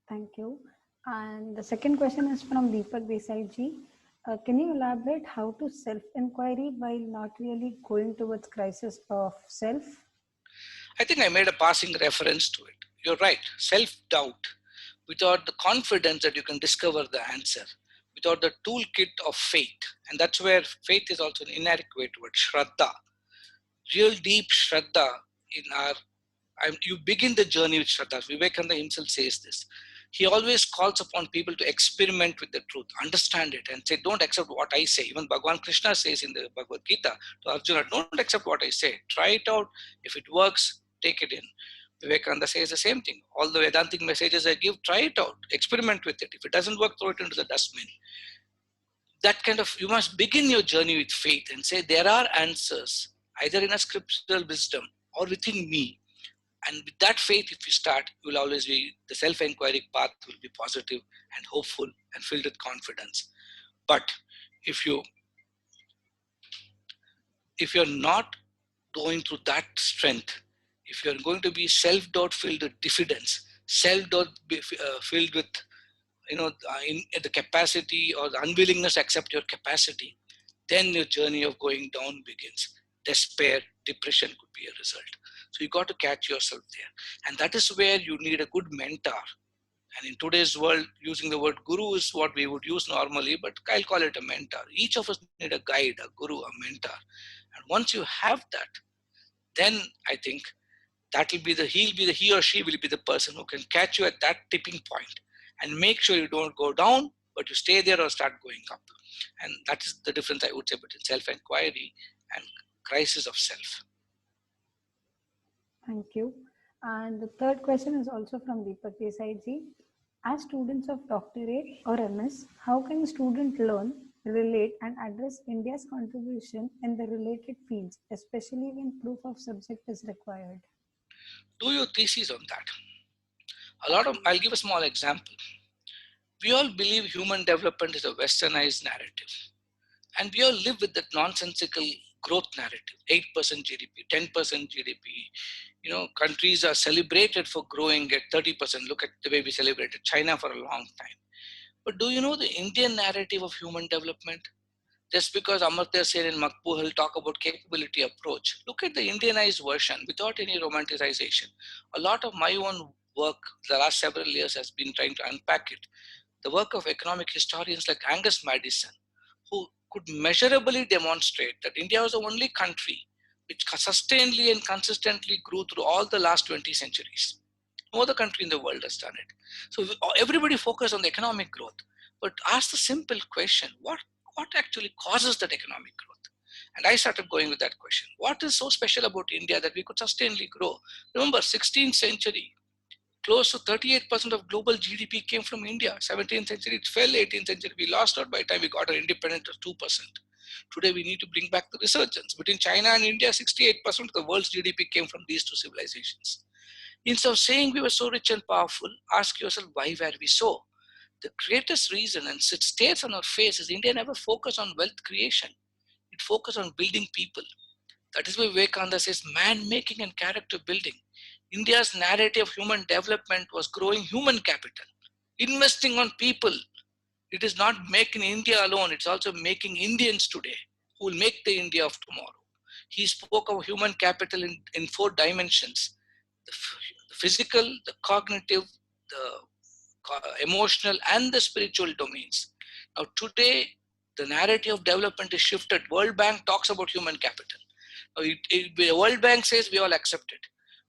Thank you. And the second question is from Deepak Desai ji. Can you elaborate how to self-inquiry while not really going towards crisis of self? I think I made a passing reference to it. You're right, self-doubt, without the confidence that you can discover the answer, without the toolkit of faith. And that's where faith is also an inadequate word, Shraddha. Real deep Shraddha in you begin the journey with Shraddha. Vivekananda himself says this. He always calls upon people to experiment with the truth, understand it, and say, don't accept what I say. Even Bhagavan Krishna says in the Bhagavad Gita to Arjuna, don't accept what I say. Try it out. If it works, take it in. Vivekananda says the same thing. All the Vedantic messages I give, try it out. Experiment with it. If it doesn't work, throw it into the dustbin. That kind of, you must begin your journey with faith and say, there are answers, either in a scriptural wisdom or within me. And with that faith, if you start, you will always be, the self-inquiry path will be positive and hopeful and filled with confidence. But if you're not going through that strength, if you're going to be self-doubt filled with diffidence, self-doubt filled with, in the capacity or the unwillingness to accept your capacity, then your journey of going down begins. Despair, depression could be a result. So you got to catch yourself there. And that is where you need a good mentor And in today's world, using the word guru is what we would use normally, but I'll call it a mentor. Each of us need a guide, a guru, a mentor. And once you have that, then I think that will be he or she will be the person who can catch you at that tipping point and make sure you don't go down, but you stay there or start going up. And that is the difference, I would say, between self-inquiry and crisis of self. Thank you. And the third question is also from Deepak Desai ji. As students of doctorate or MS, how can a student learn, relate, and address India's contribution in the related fields, especially when proof of subject is required? Do your thesis on that. I'll give a small example. We all believe human development is a westernized narrative. And we all live with that nonsensical growth narrative, 8% GDP, 10% GDP. Countries are celebrated for growing at 30%. Look at the way we celebrated China for a long time. But do you know the Indian narrative of human development? Just because Amartya Sen and Makbuhal talk about capability approach, look at the Indianized version without any romanticization. A lot of my own work the last several years has been trying to unpack it. The work of economic historians like Angus Maddison, who could measurably demonstrate that India was the only country which sustainedly and consistently grew through all the last 20 centuries. No other country in the world has done it. So everybody focused on the economic growth, but ask the simple question, what actually causes that economic growth? And I started going with that question. What is so special about India that we could sustainably grow? Remember, 16th century, close to 38% of global GDP came from India. 17th century, it fell. 18th century, we lost out by the time we got our independence of 2%. Today, we need to bring back the resurgence. Between China and India, 68% of the world's GDP came from these two civilizations. Instead of saying we were so rich and powerful, ask yourself, why were we so? The greatest reason, and it stares on our face, is India never focused on wealth creation. It focused on building people. That is why Vivekananda says man-making and character building. India's narrative of human development was growing human capital, investing on people. It is not making India alone, it's also making Indians today who will make the India of tomorrow. He spoke of human capital in 4 dimensions: the physical, the cognitive, the emotional, and the spiritual domains. Now today, the narrative of development is shifted. World Bank talks about human capital. The World Bank says we all accept it.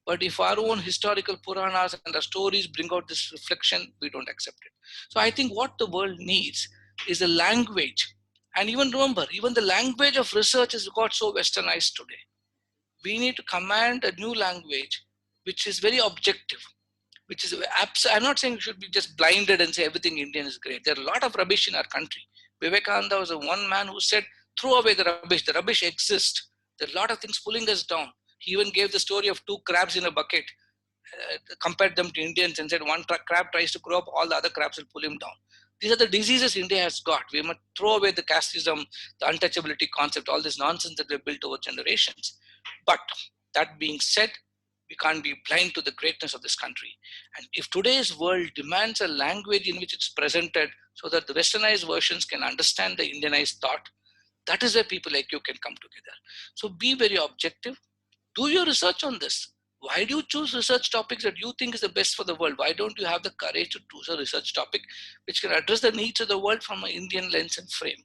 But if our own historical Puranas and the stories bring out this reflection, we don't accept it. So I think what the world needs is a language. And even remember, even the language of research has got so westernized today. We need to command a new language which is very objective, which is I'm not saying we should be just blinded and say everything Indian is great. There are a lot of rubbish in our country. Vivekananda was the one man who said, throw away the rubbish. The rubbish exists. There are a lot of things pulling us down. He even gave the story of 2 crabs in a bucket, compared them to Indians and said one crab tries to grow up, all the other crabs will pull him down. These are the diseases India has got. We must throw away the casteism, the untouchability concept, all this nonsense that we've built over generations. But that being said, we can't be blind to the greatness of this country. And if today's world demands a language in which it's presented so that the westernized versions can understand the Indianized thought, that is where people like you can come together. So be very objective. Do your research on this. Why do you choose research topics that you think is the best for the world? Why don't you have the courage to choose a research topic which can address the needs of the world from an Indian lens and frame?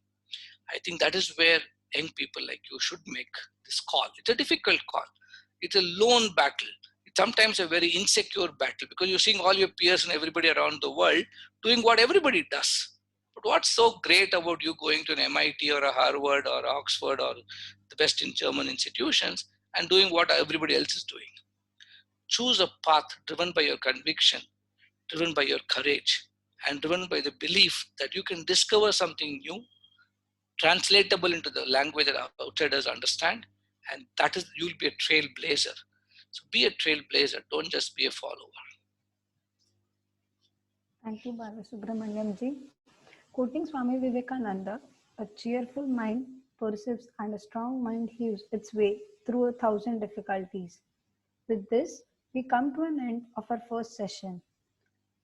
I think that is where young people like you should make this call. It's a difficult call. It's a lone battle. It's sometimes a very insecure battle because you're seeing all your peers and everybody around the world doing what everybody does. But what's so great about you going to an MIT or a Harvard or Oxford or the best in German institutions and doing what everybody else is doing? Choose a path driven by your conviction, driven by your courage, and driven by the belief that you can discover something new, translatable into the language that outsiders understand, and that is, you'll be a trailblazer. So be a trailblazer, don't just be a follower. Thank you, R.Balasubramaniam ji. Quoting Swami Vivekananda, a cheerful mind perceives and a strong mind hews its way through 1,000 difficulties. With this, we come to an end of our first session.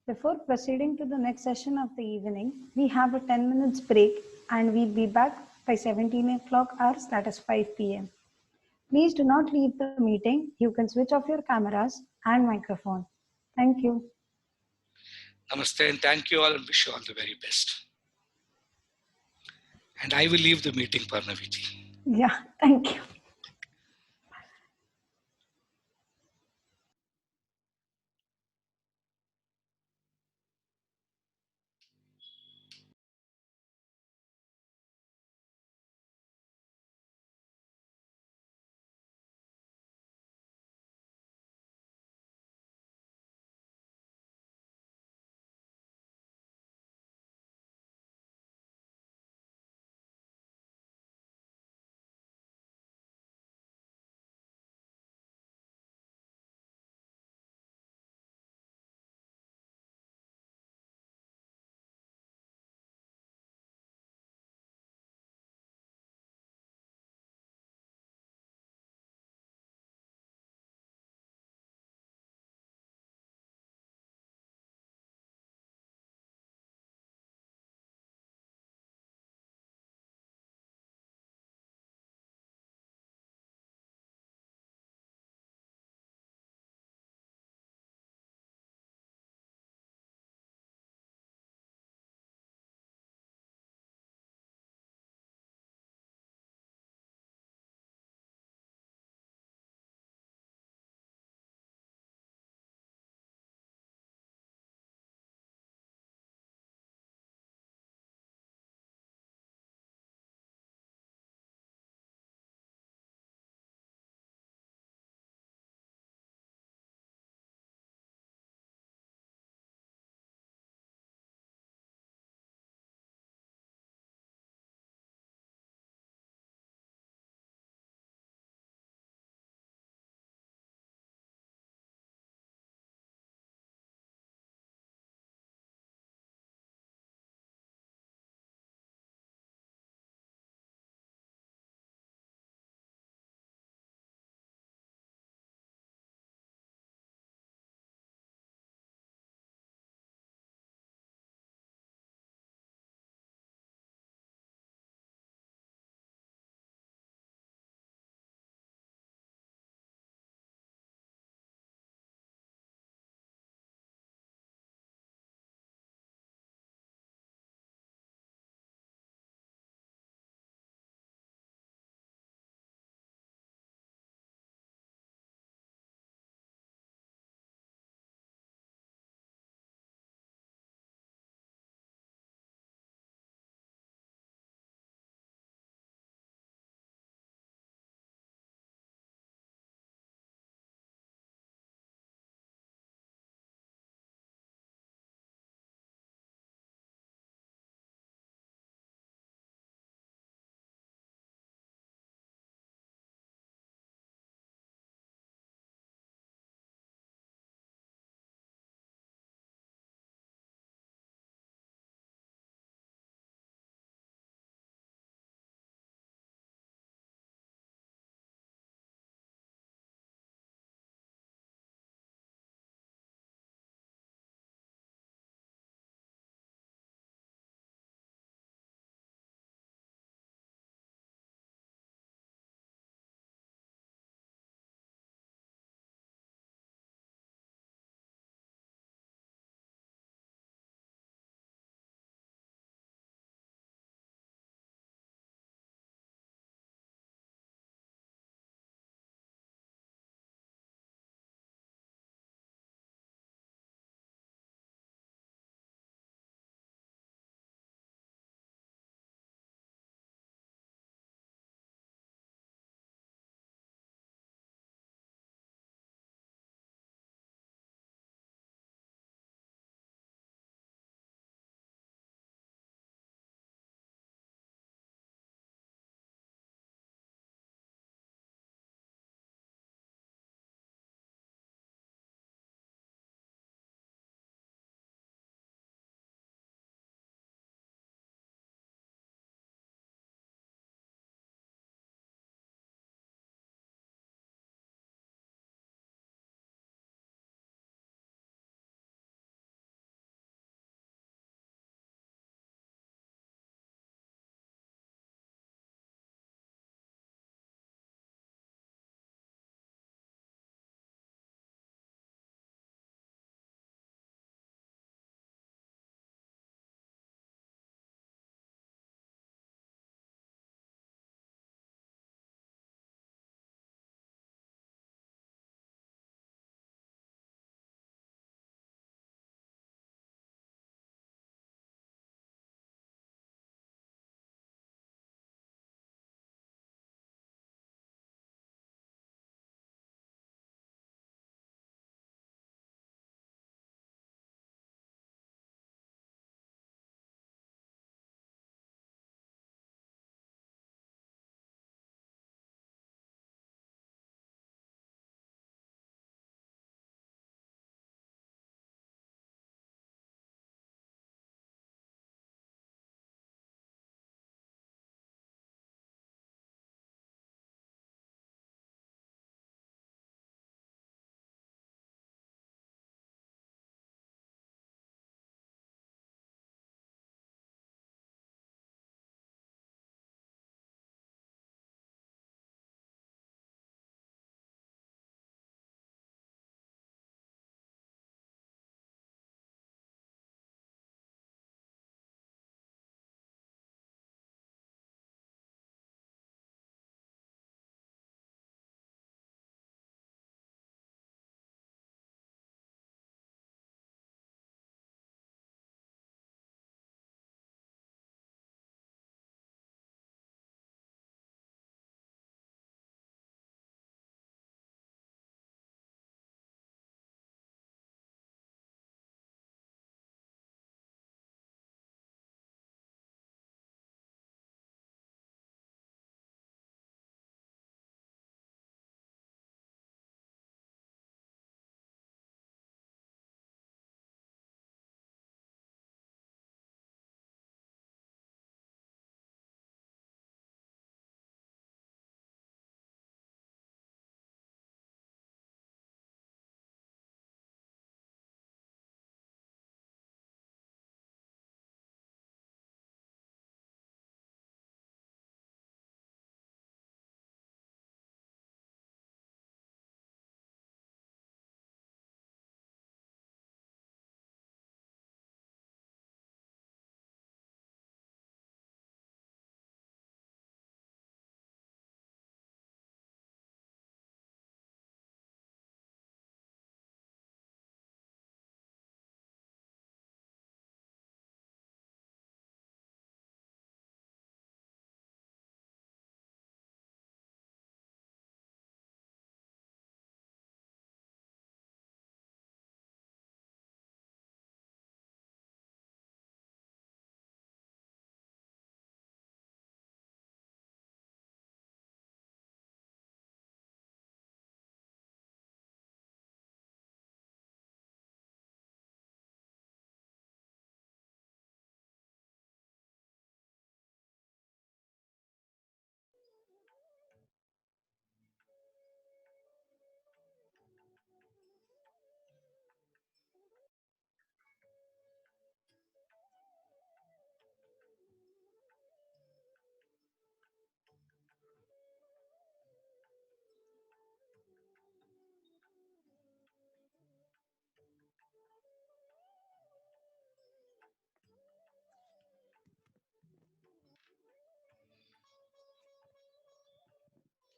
Before proceeding to the next session of the evening, we have a 10 minutes break and we'll be back by 17 o'clock hours, that is 5 p.m. Please do not leave the meeting. You can switch off your cameras and microphone. Thank you. Namaste and thank you all and wish you all the very best. And I will leave the meeting, Parnaviji. Yeah, thank you.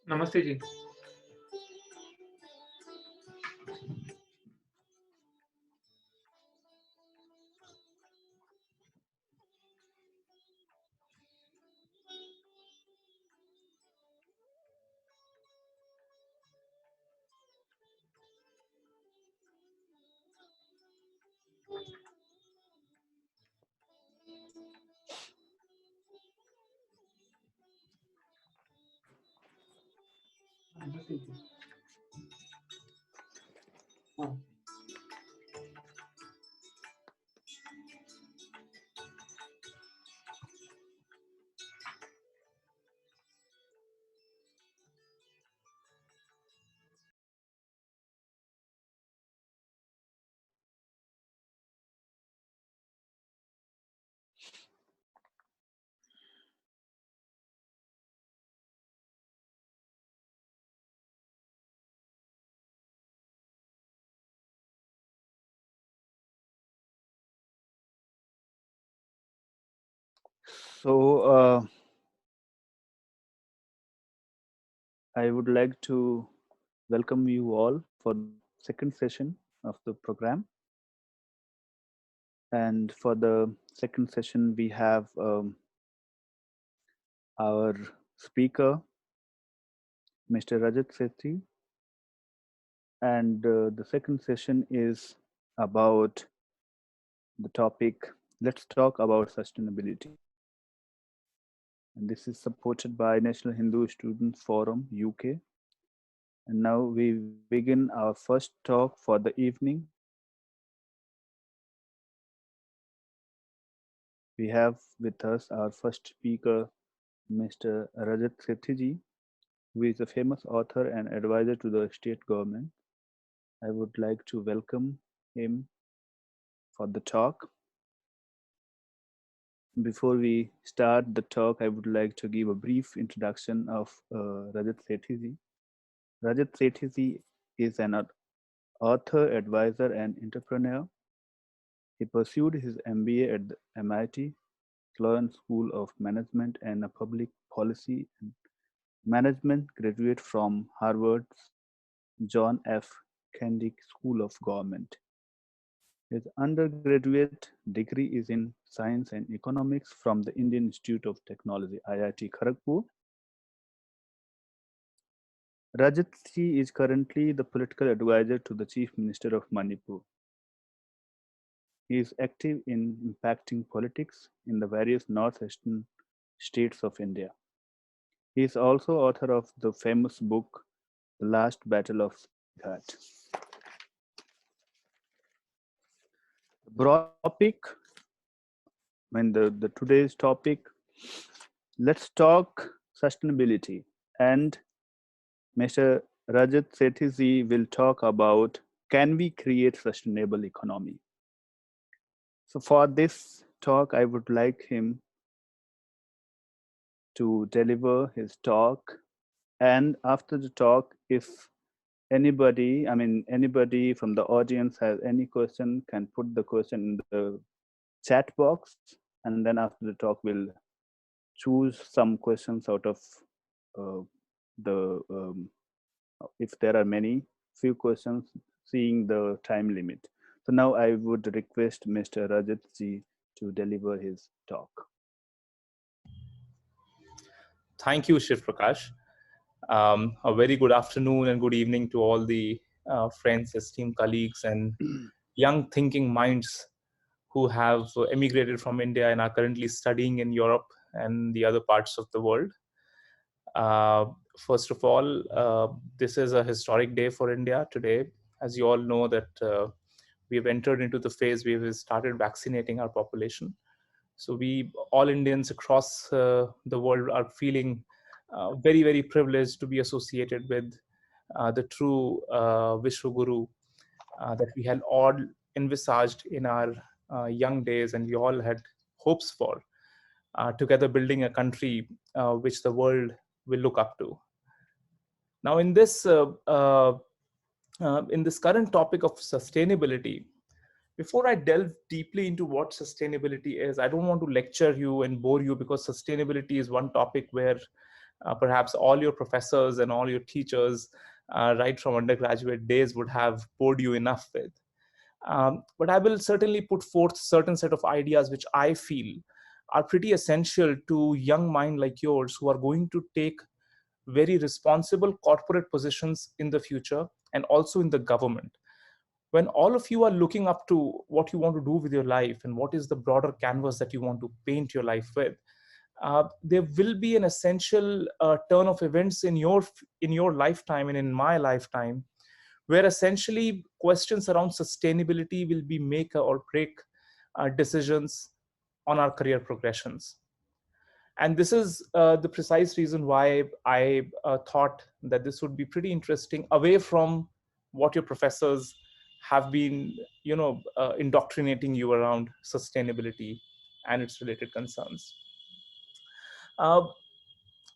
Namaste ji. Namaste ji. हाँ. So, I would like to welcome you all for the second session of the program. And for the second session, we have our speaker, Mr. Rajat Sethi. And the second session is about the topic, let's talk about sustainability. And this is supported by National Hindu Student Forum, UK. And now we begin our first talk for the evening. We have with us our first speaker, Mr. Rajat Sethi, who is a famous author and advisor to the state government. I would like to welcome him for the talk. Before we start the talk, I would like to give a brief introduction of Rajat Sethi. Rajat Sethi is an author, advisor, and entrepreneur. He pursued his MBA at the MIT Sloan School of Management and a public policy and management graduate from Harvard's John F. Kennedy School of Government. His undergraduate degree is in Science and Economics from the Indian Institute of Technology, IIT Kharagpur. Rajat Sethi is currently the political advisor to the Chief Minister of Manipur. He is active in impacting politics in the various northeastern states of India. He is also author of the famous book, The Last Battle of Singhat. The broad topic, the today's topic, let's talk sustainability. And Mr. Rajat Sethi will talk about, can we create sustainable economy? So for this talk, I would like him to deliver his talk. And after the talk, if anybody from the audience has any question, can put the question in the chat box. And then after the talk, we'll choose some questions out of the, if there are many, few questions, seeing the time limit. So now I would request Mr. Rajat ji to deliver his talk. Thank you, Shiv Prakash. A very good afternoon and good evening to all the friends, esteemed colleagues, and young thinking minds who have emigrated from India and are currently studying in Europe and the other parts of the world. First of all, this is a historic day for India today. As you all know that we have entered into the phase where we started vaccinating our population. So we, all Indians across the world, are feeling very, very privileged to be associated with the true Vishwaguru that we had all envisaged in our young days, and we all had hopes for, together building a country which the world will look up to. Now, in this current topic of sustainability, before I delve deeply into what sustainability is, I don't want to lecture you and bore you, because sustainability is one topic where Perhaps all your professors and all your teachers, right from undergraduate days, would have poured you enough with. But I will certainly put forth certain set of ideas which I feel are pretty essential to young mind like yours who are going to take very responsible corporate positions in the future and also in the government. When all of you are looking up to what you want to do with your life and what is the broader canvas that you want to paint your life with, there will be an essential turn of events in your lifetime and in my lifetime, where essentially questions around sustainability will be make or break decisions on our career progressions. And this is the precise reason why I thought that this would be pretty interesting, away from what your professors have been, indoctrinating you around sustainability and its related concerns. Uh,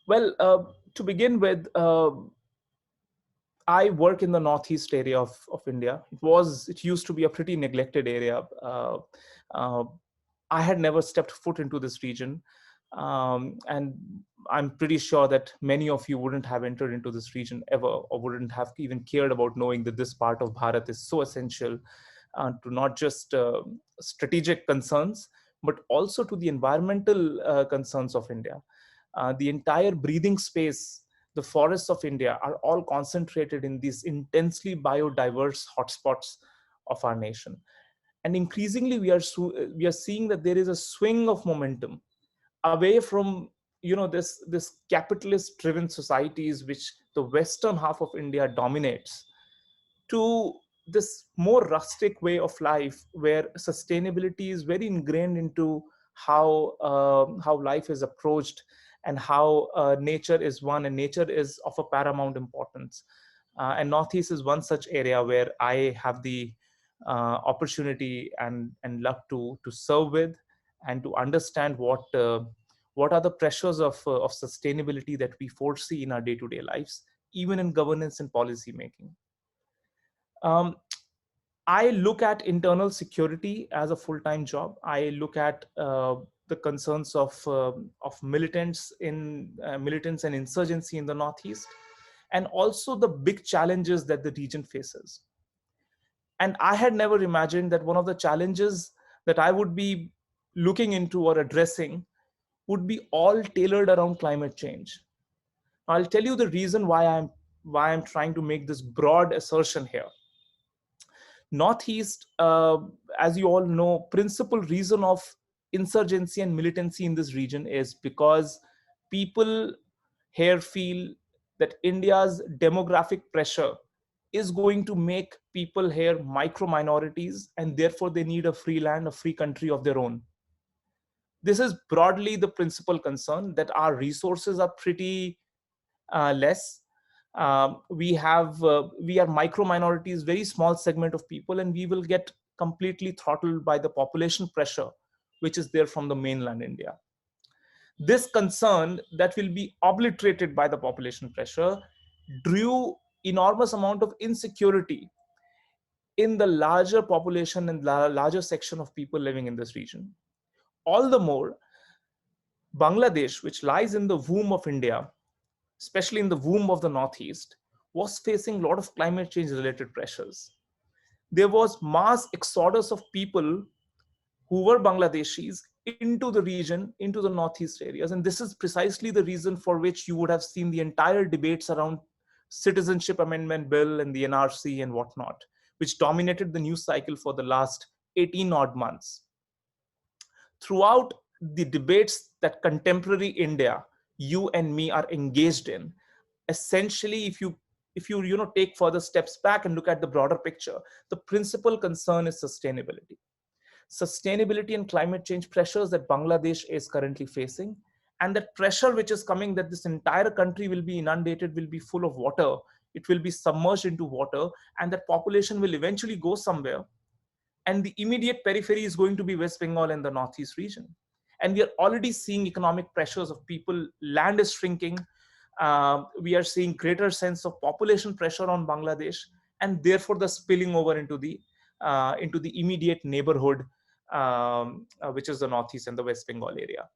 well, to begin with, I work in the northeast area of India. It used to be a pretty neglected area. Uh, I had never stepped foot into this region. And I'm pretty sure that many of you wouldn't have entered into this region ever, or wouldn't have even cared about knowing that this part of Bharat is so essential to not just strategic concerns, but also to the environmental concerns of India. The entire breathing space, the forests of India, are all concentrated in these intensely biodiverse hotspots of our nation. And increasingly, we are seeing that there is a swing of momentum away from this capitalist driven societies which the western half of India dominates, to this more rustic way of life where sustainability is very ingrained into how life is approached, and how nature is one, and nature is of a paramount importance. And northeast is one such area where I have the opportunity and luck to serve with, and to understand what are the pressures of sustainability that we foresee in our day-to-day lives, even in governance and policy making. um, I look at internal security as a full-time job. I look at the concerns of militants and insurgency in the northeast, and also the big challenges that the region faces. And I had never imagined that one of the challenges that I would be looking into or addressing would be all tailored around climate change. I'll tell you the reason why I'm trying to make this broad assertion here. Northeast, as you all know, principal reason of insurgency and militancy in this region is because people here feel that India's demographic pressure is going to make people here micro minorities, and therefore they need a free land, a free country of their own. This is broadly the principal concern, that our resources are pretty less. We are micro minorities, very small segment of people, and we will get completely throttled by the population pressure which is there from the mainland India. This concern that will be obliterated by the population pressure drew enormous amount of insecurity in the larger population and larger section of people living in this region. All the more, Bangladesh, which lies in the womb of India, especially in the womb of the Northeast, was facing a lot of climate change related pressures. There was mass exodus of people who were Bangladeshis into the region, into the Northeast areas. And this is precisely the reason for which you would have seen the entire debates around Citizenship Amendment Bill and the NRC and whatnot, which dominated the news cycle for the last 18 odd months. Throughout the debates that contemporary India, you and me are engaged in, essentially, if you take further steps back and look at the broader picture, the principal concern is sustainability and climate change pressures that Bangladesh is currently facing, and that pressure which is coming, that this entire country will be inundated, will be full of water, it will be submerged into water, and that population will eventually go somewhere, and the immediate periphery is going to be West Bengal and the Northeast region. And we are already seeing economic pressures of people, land is shrinking, we are seeing greater sense of population pressure on Bangladesh, and therefore the spilling over into the immediate neighborhood, which is the Northeast and the West Bengal area.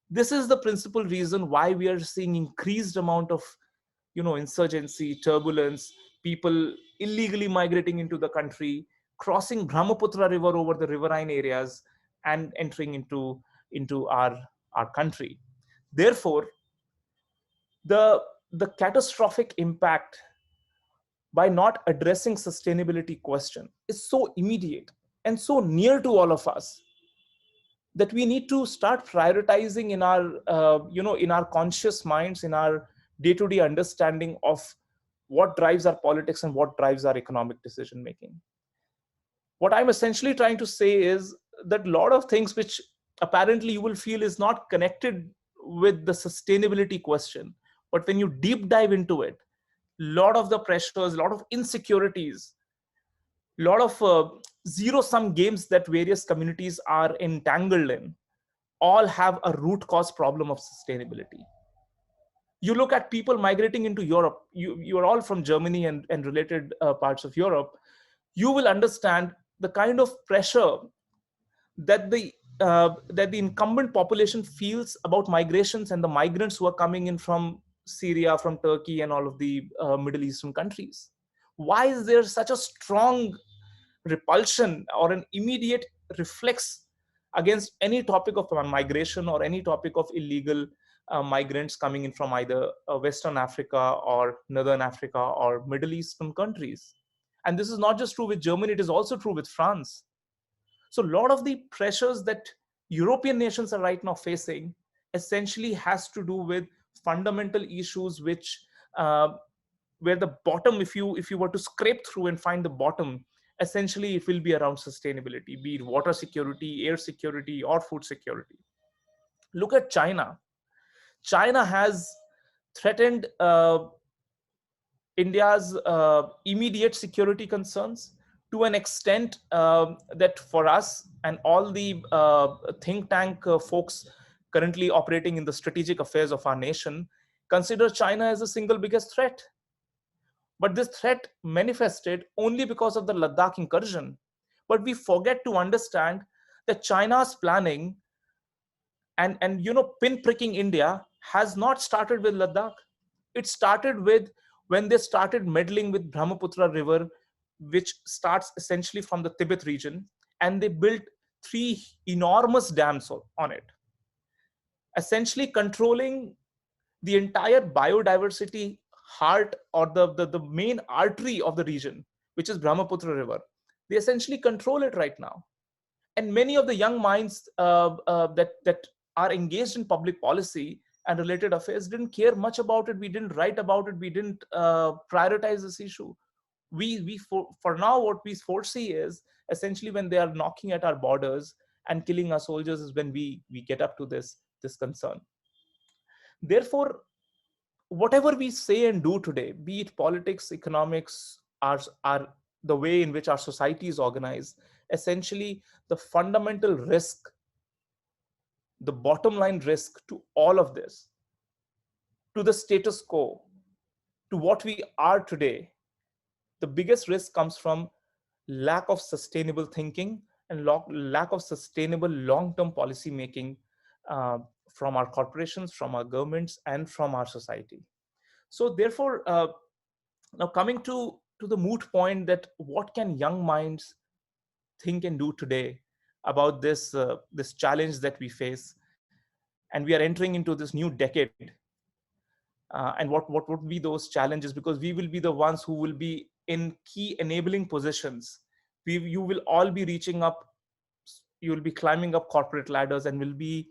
This is the principal reason why we are seeing increased amount of, insurgency, turbulence, people illegally migrating into the country, crossing Brahmaputra river over the riverine areas and entering into our country. Therefore, the the catastrophic impact by not addressing sustainability question is so immediate and so near to all of us that we need to start prioritizing in our in our conscious minds, in our day-to-day understanding of what drives our politics and what drives our economic decision making. What I'm essentially trying to say is that a lot of things which apparently you will feel is not connected with the sustainability question, but when you deep dive into it, lot of the pressures, lot of insecurities, lot of zero sum games that various communities are entangled in all have a root cause problem of sustainability. You look at people migrating into Europe, you are all from Germany and related parts of Europe, you will understand the kind of pressure that the incumbent population feels about migrations and the migrants who are coming in from Syria, from Turkey, and all of the Middle Eastern countries. Why is there such a strong repulsion or an immediate reflex against any topic of migration or any topic of illegal migrants coming in from either Western Africa or Northern Africa or Middle Eastern countries? And this is not just true with Germany, it is also true with France. So a lot of the pressures that European nations are right now facing essentially has to do with fundamental issues which where the bottom, if you were to scrape through and find the bottom, essentially it will be around sustainability, be it water security, air security, or food security. Look at China. China has threatened India's immediate security concerns to an extent that for us and all the think tank folks currently operating in the strategic affairs of our nation consider China as the single biggest threat. But this threat manifested only because of the Ladakh incursion. But we forget to understand that China's planning and pinpricking India has not started with Ladakh. It started with when they started meddling with Brahmaputra river, which starts essentially from the Tibet region, and they built 3 enormous dams on it, essentially controlling the entire biodiversity heart, or the main artery of the region, which is Brahmaputra river. They essentially control it right now. And many of the young minds that are engaged in public policy and related affairs didn't care much about it. We didn't write about it. We didn't prioritize this issue. For now, what we foresee is essentially when they are knocking at our borders and killing our soldiers is when we get up to this concern. Therefore, whatever we say and do today, be it politics, economics, our the way in which our society is organized, essentially the fundamental risk, the bottom line risk to all of this, to the status quo, to what we are today, the biggest risk comes from lack of sustainable thinking and lack of sustainable long-term policy making from our corporations, from our governments, and from our society. So therefore, now coming to the moot point, that what can young minds think and do today about this challenge that we face, and we are entering into this new decade, and what would be those challenges, because we will be the ones who will be in key enabling positions. You will all be reaching up, you will be climbing up corporate ladders and will be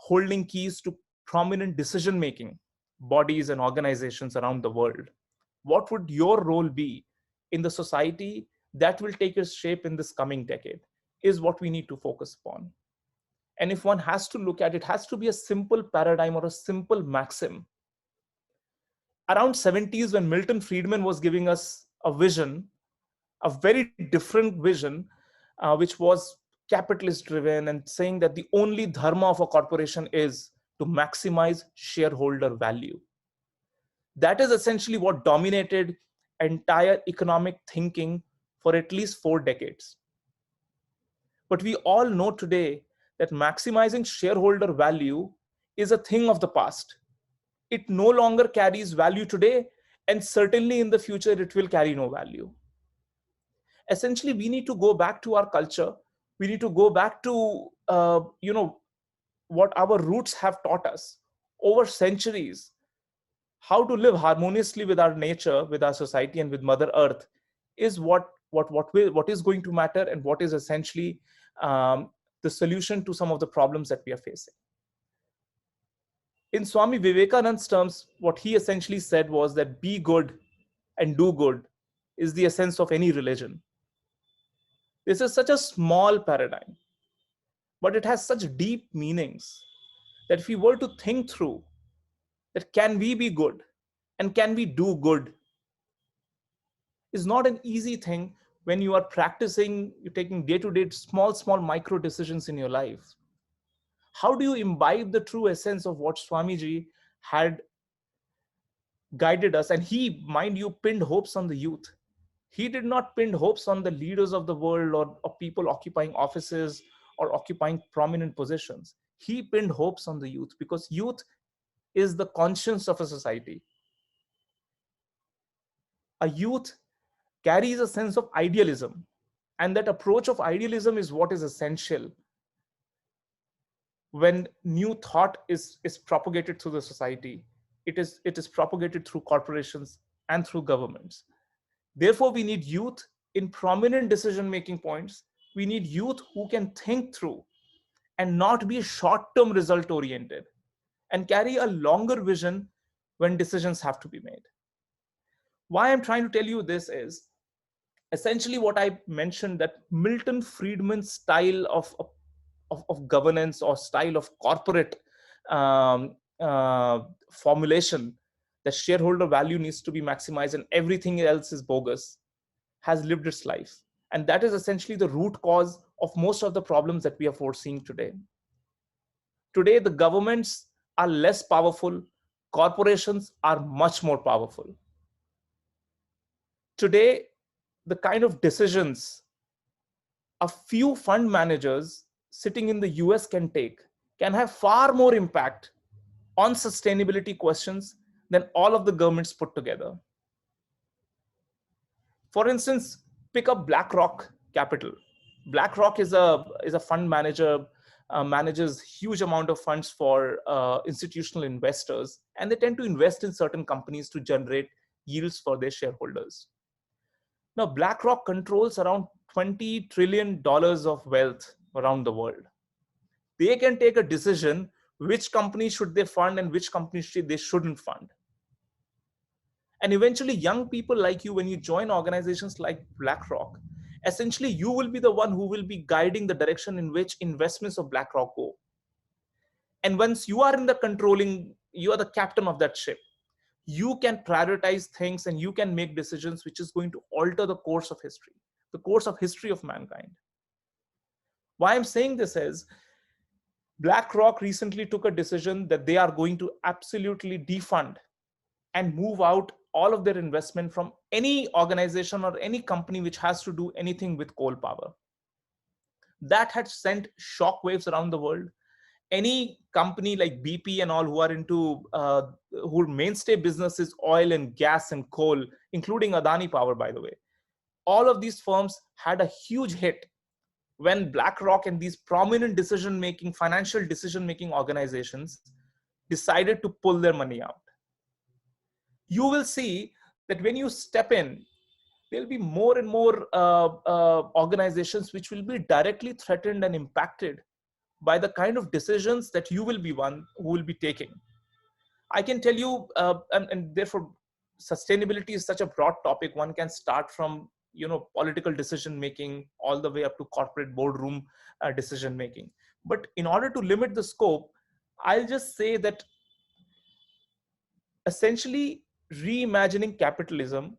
holding keys to prominent decision making bodies and organizations around the world. What would your role be in the society that will take its shape in this coming decade is what we need to focus upon. And if one has to look at it, has to be a simple paradigm or a simple maxim. Around 70s, when Milton Friedman was giving us a vision, a very different vision, which was capitalist driven, and saying that the only dharma of a corporation is to maximize shareholder value. That is essentially what dominated entire economic thinking for at least 4 decades. But we all know today that maximizing shareholder value is a thing of the past. It no longer carries value today, and certainly in the future, it will carry no value. Essentially, we need to go back to our culture. We need to go back to, what our roots have taught us over centuries, how to live harmoniously with our nature, with our society, and with Mother Earth is what is going to matter, and what is essentially the solution to some of the problems that we are facing. In Swami Vivekananda's terms, what he essentially said was that be good and do good is the essence of any religion. This is such a small paradigm, but it has such deep meanings that if we were to think through that can we be good and can we do good is not an easy thing when you are practicing, you're taking day-to-day small micro decisions in your life. How do you imbibe the true essence of what Swamiji had guided us? And he, mind you, pinned hopes on the youth. He did not pin hopes on the leaders of the world or people occupying offices or occupying prominent positions. He pinned hopes on the youth because youth is the conscience of a society. A youth carries a sense of idealism, and that approach of idealism is what is essential when new thought is propagated through the society. It is propagated through corporations and through governments. Therefore, we need youth in prominent decision-making points. We need youth who can think through and not be short-term result-oriented and carry a longer vision when decisions have to be made. Why I'm trying to tell you this is essentially what I mentioned, that Milton Friedman's style of governance or style of corporate um, formulation, that shareholder value needs to be maximized and everything else is bogus, has lived its life. And that is essentially the root cause of most of the problems that we are foreseeing today. Today, the governments are less powerful, corporations are much more powerful. Today, the kind of decisions a few fund managers sitting in the US can take can have far more impact on sustainability questions than all of the governments put together. For instance, pick up BlackRock Capital. BlackRock is a fund manager, manages huge amount of funds for institutional investors, and they tend to invest in certain companies to generate yields for their shareholders. Now, BlackRock controls around $20 trillion of wealth around the world. They can take a decision which companies should they fund and which companies they shouldn't fund. And eventually, young people like you, when you join organizations like BlackRock, essentially you will be the one who will be guiding the direction in which investments of BlackRock go. And once you are in the controlling, you are the captain of that ship, you can prioritize things and you can make decisions which is going to alter the course of history of mankind. Why I'm saying this is, BlackRock recently took a decision that they are going to absolutely defund and move out all of their investment from any organization or any company which has to do anything with coal power. That had sent shockwaves around the world. Any company like BP and all who are into, whose mainstay business is oil and gas and coal, including Adani Power, by the way, all of these firms had a huge hit when BlackRock and these prominent financial decision-making organizations decided to pull their money out. You will see that when you step in, there'll be more and more organizations which will be directly threatened and impacted by the kind of decisions that you will be one who will be taking. I can tell you, and therefore sustainability is such a broad topic. One can start from political decision making all the way up to corporate boardroom decision making. But in order to limit the scope, I'll just say that essentially reimagining capitalism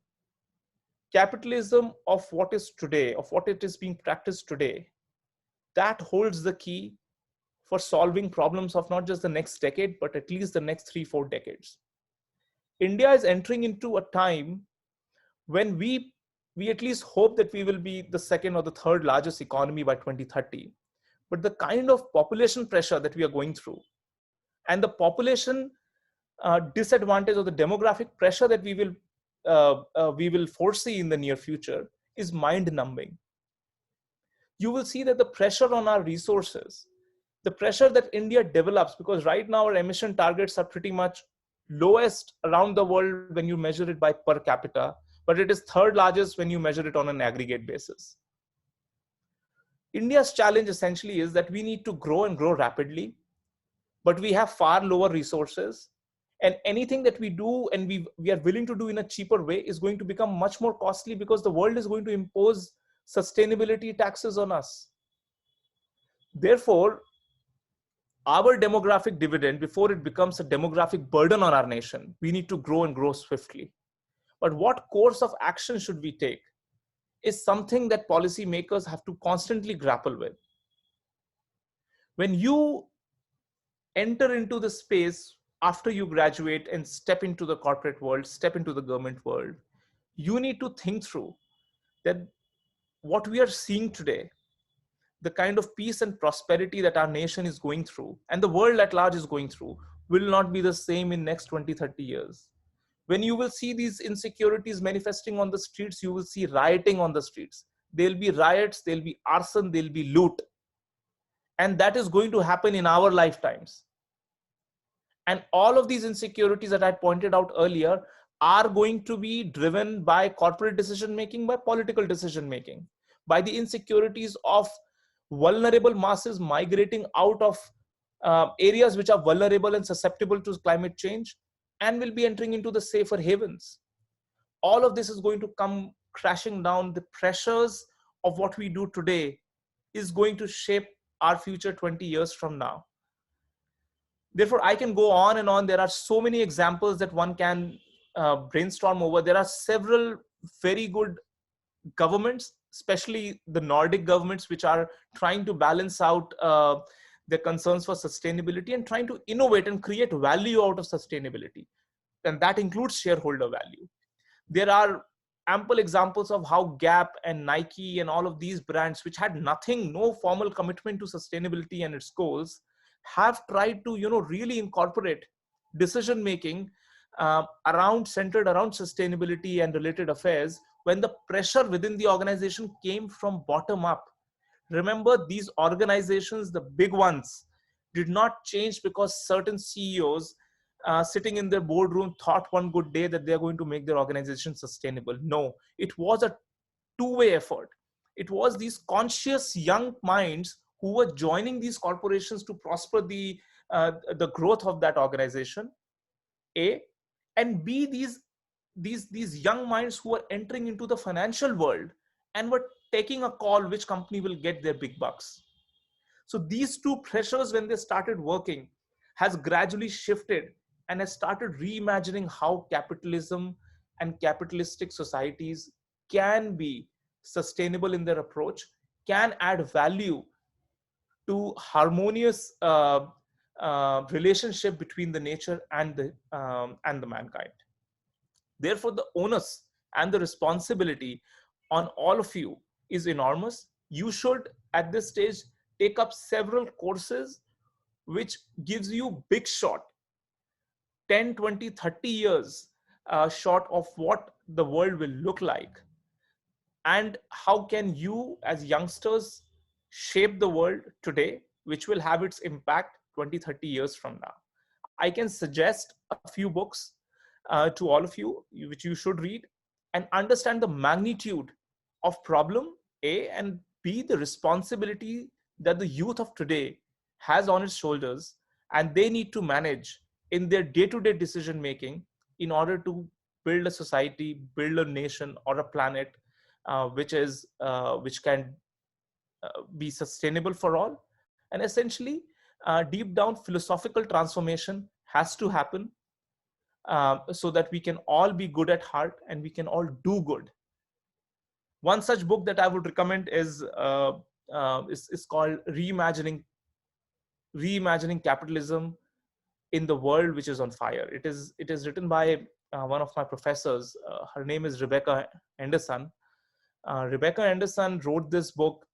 of what is today, of what it is being practiced today, that holds the key for solving problems of not just the next decade, but at least the next 3-4 decades. India is entering into a time when we at least hope that we will be the second or the third largest economy by 2030. But the kind of population pressure that we are going through And the population disadvantage or the demographic pressure that we will foresee in the near future is mind numbing. You will see that the pressure on our resources, the pressure that India develops, because right now our emission targets are pretty much lowest around the world when you measure it by per capita, but it is third largest when you measure it on an aggregate basis. India's challenge essentially is that we need to grow and grow rapidly, but we have far lower resources. And anything that we do and we are willing to do in a cheaper way is going to become much more costly, because the world is going to impose sustainability taxes on us. Therefore, our demographic dividend, before it becomes a demographic burden on our nation, we need to grow and grow swiftly. But what course of action should we take is something that policymakers have to constantly grapple with. When you enter into the space after you graduate and step into the corporate world, step into the government world, you need to think through that what we are seeing today, the kind of peace and prosperity that our nation is going through and the world at large is going through will not be the same in next 20, 30 years. When you will see these insecurities manifesting on the streets, you will see rioting on the streets. There'll be riots, there'll be arson, there'll be loot. And that is going to happen in our lifetimes. And all of these insecurities that I pointed out earlier are going to be driven by corporate decision making, by political decision making, by the insecurities of vulnerable masses migrating out of areas which are vulnerable and susceptible to climate change and will be entering into the safer havens. All of this is going to come crashing down. The pressures of what we do today is going to shape our future 20 years from now. Therefore, I can go on and on. There are so many examples that one can brainstorm over. There are several very good governments, especially the Nordic governments, which are trying to balance out their concerns for sustainability and trying to innovate and create value out of sustainability. And that includes shareholder value. There are ample examples of how Gap and Nike and all of these brands, which had nothing, no formal commitment to sustainability and its goals, have tried to, really incorporate decision making centered around sustainability and related affairs when the pressure within the organization came from bottom up. Remember, these organizations, the big ones, did not change because certain CEOs sitting in their boardroom thought one good day that they're going to make their organization sustainable. No, it was a two-way effort. It was these conscious young minds who were joining these corporations to prosper the growth of that organization, A, and B, these young minds who were entering into the financial world and were taking a call which company will get their big bucks. So these two pressures, when they started working, has gradually shifted and has started reimagining how capitalism and capitalistic societies can be sustainable in their approach, can add value to harmonious relationship between the nature and the mankind. Therefore, the onus and the responsibility on all of you is enormous. You should, at this stage, take up several courses which gives you big shot, 10, 20, 30 years short of what the world will look like. And how can you as youngsters shape the world today, which will have its impact 20, 30 years from now. I can suggest a few books to all of you, which you should read and understand the magnitude of problem, A, and B, the responsibility that the youth of today has on its shoulders, and they need to manage in their day-to-day decision making in order to build a society, build a nation or a planet which can be sustainable for all. And essentially, deep down philosophical transformation has to happen so that we can all be good at heart and we can all do good. One such book that I would recommend is called Reimagining Capitalism in the World Which is on Fire. It is written by one of my professors. Her name is Rebecca Anderson. Rebecca Anderson wrote this book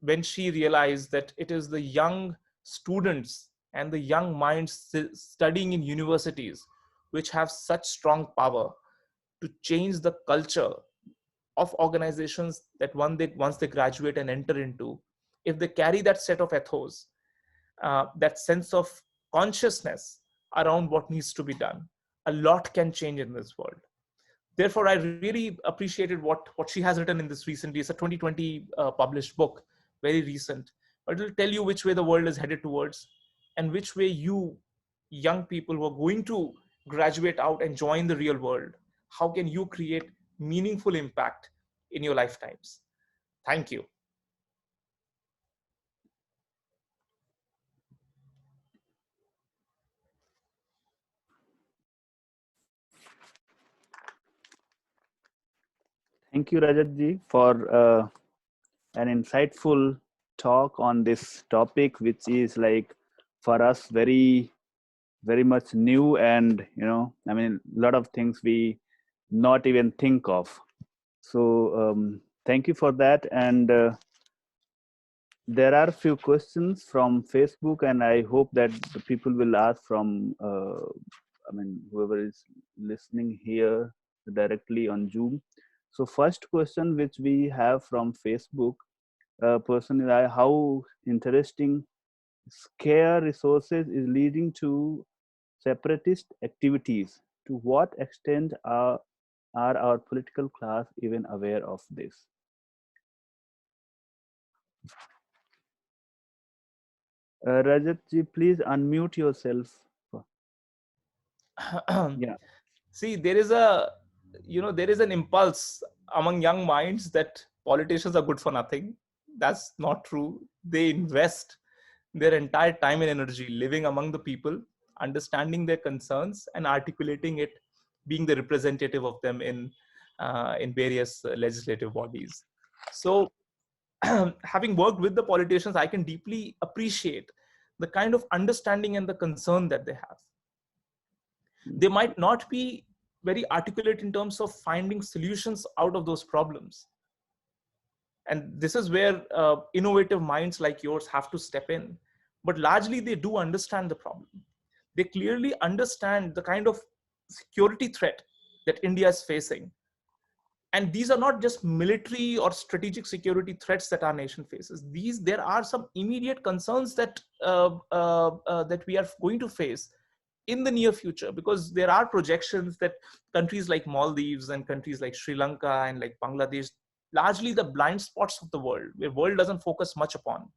when she realized that it is the young students and the young minds studying in universities, which have such strong power to change the culture of organizations, that once they graduate and enter into, if they carry that set of ethos, that sense of consciousness around what needs to be done, a lot can change in this world. Therefore, I really appreciated what she has written in this recently. It's a 2020 published book, very recent, but it will tell you which way the world is headed towards, and which way you young people who are going to graduate out and join the real world, how can you create meaningful impact in your lifetimes. Thank you. Thank you, Rajat for an insightful talk on this topic, which is like for us very, very much new, and I mean, a lot of things we not even think of. So thank you for that. And there are a few questions from Facebook, and I hope that the people will ask from, I mean, whoever is listening here directly on Zoom. So first question which we have from Facebook, person is how interesting scare resources is leading to separatist activities. To what extent are our political class even aware of this? Rajat ji, please unmute yourself. Yeah. See, there is an impulse among young minds that politicians are good for nothing. That's not true. They invest their entire time and energy living among the people, understanding their concerns and articulating it, being the representative of them in various legislative bodies. So having worked with the politicians, I can deeply appreciate the kind of understanding and the concern that they have. They might not be very articulate in terms of finding solutions out of those problems. And this is where innovative minds like yours have to step in. But largely, they do understand the problem. They clearly understand the kind of security threat that India is facing. And these are not just military or strategic security threats that our nation faces. There are some immediate concerns that that we are going to face in the near future, because there are projections that countries like Maldives and countries like Sri Lanka and like Bangladesh, largely the blind spots of the world, where world doesn't focus much upon,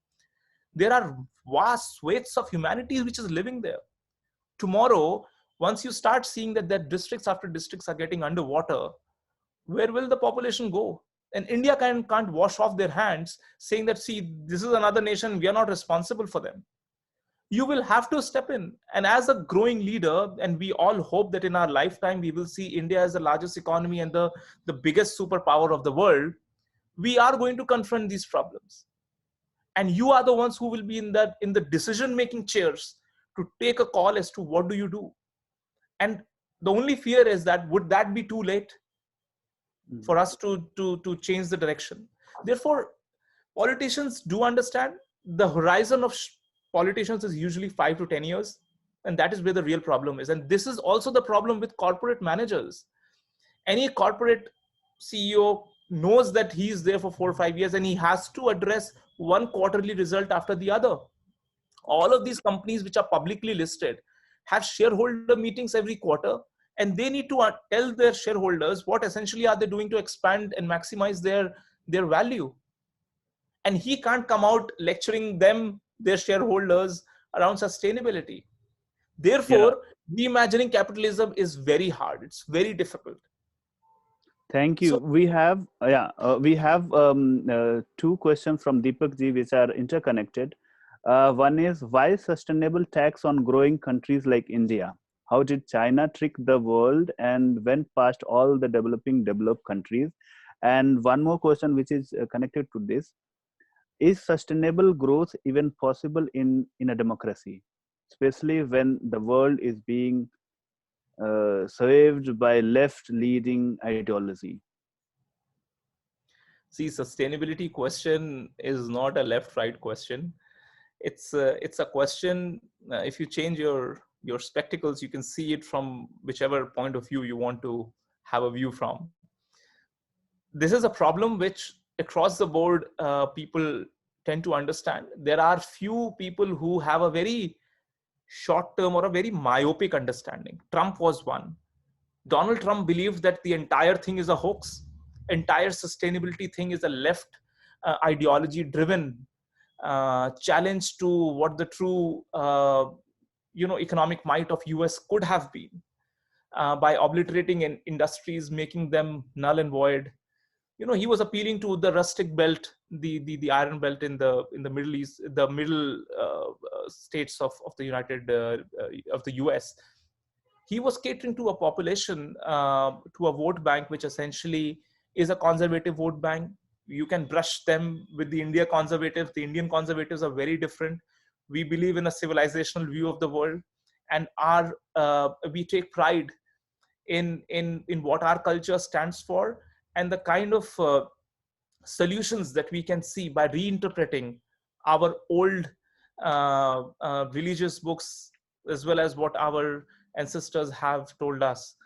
there are vast swathes of humanity which is living there. Tomorrow, once you start seeing that districts after districts are getting underwater, where will the population go? And India can't wash off their hands saying that, see, this is another nation, we are not responsible for them. You will have to step in. And as a growing leader, and we all hope that in our lifetime, we will see India as the largest economy and the biggest superpower of the world, we are going to confront these problems. And you are the ones who will be in the decision-making chairs to take a call as to what do you do. And the only fear is that, would that be too late for us to change the direction? Therefore, politicians do understand the horizon of politicians is usually 5 to 10 years. And that is where the real problem is. And this is also the problem with corporate managers. Any corporate CEO knows that he is there for 4 or 5 years and he has to address one quarterly result after the other. All of these companies which are publicly listed have shareholder meetings every quarter, and they need to tell their shareholders what essentially are they doing to expand and maximize their value. And he can't come out lecturing them, their shareholders, around sustainability. Therefore, reimagining capitalism is very hard. It's very difficult. Thank you. So, We have two questions from Deepak ji which are interconnected. One is, why sustainable tax on growing countries like India? How did China trick the world and went past all the developed countries? And one more question which is connected to this: is sustainable growth even possible in a democracy, especially when the world is being saved by left-leading ideology? see, sustainability question is not a left-right question. It's a question. If you change your spectacles, you can see it from whichever point of view you want to have a view from. This is a problem which across the board people tend to understand. There are few people who have a very short term or a very myopic understanding. Trump was one. Donald Trump believed that the entire thing is a hoax. Entire sustainability thing is a left ideology driven challenge to what the true economic might of US could have been, by obliterating industries, making them null and void. He was appealing to the rustic belt, the iron belt in the Middle East, the middle states of the of the US. He was catering to a population, to a vote bank, which essentially is a conservative vote bank. You can brush them with the India conservatives. The Indian conservatives are very different. We believe in a civilizational view of the world, and we take pride in what our culture stands for, and the kind of solutions that we can see by reinterpreting our old religious books, as well as what our ancestors have told us.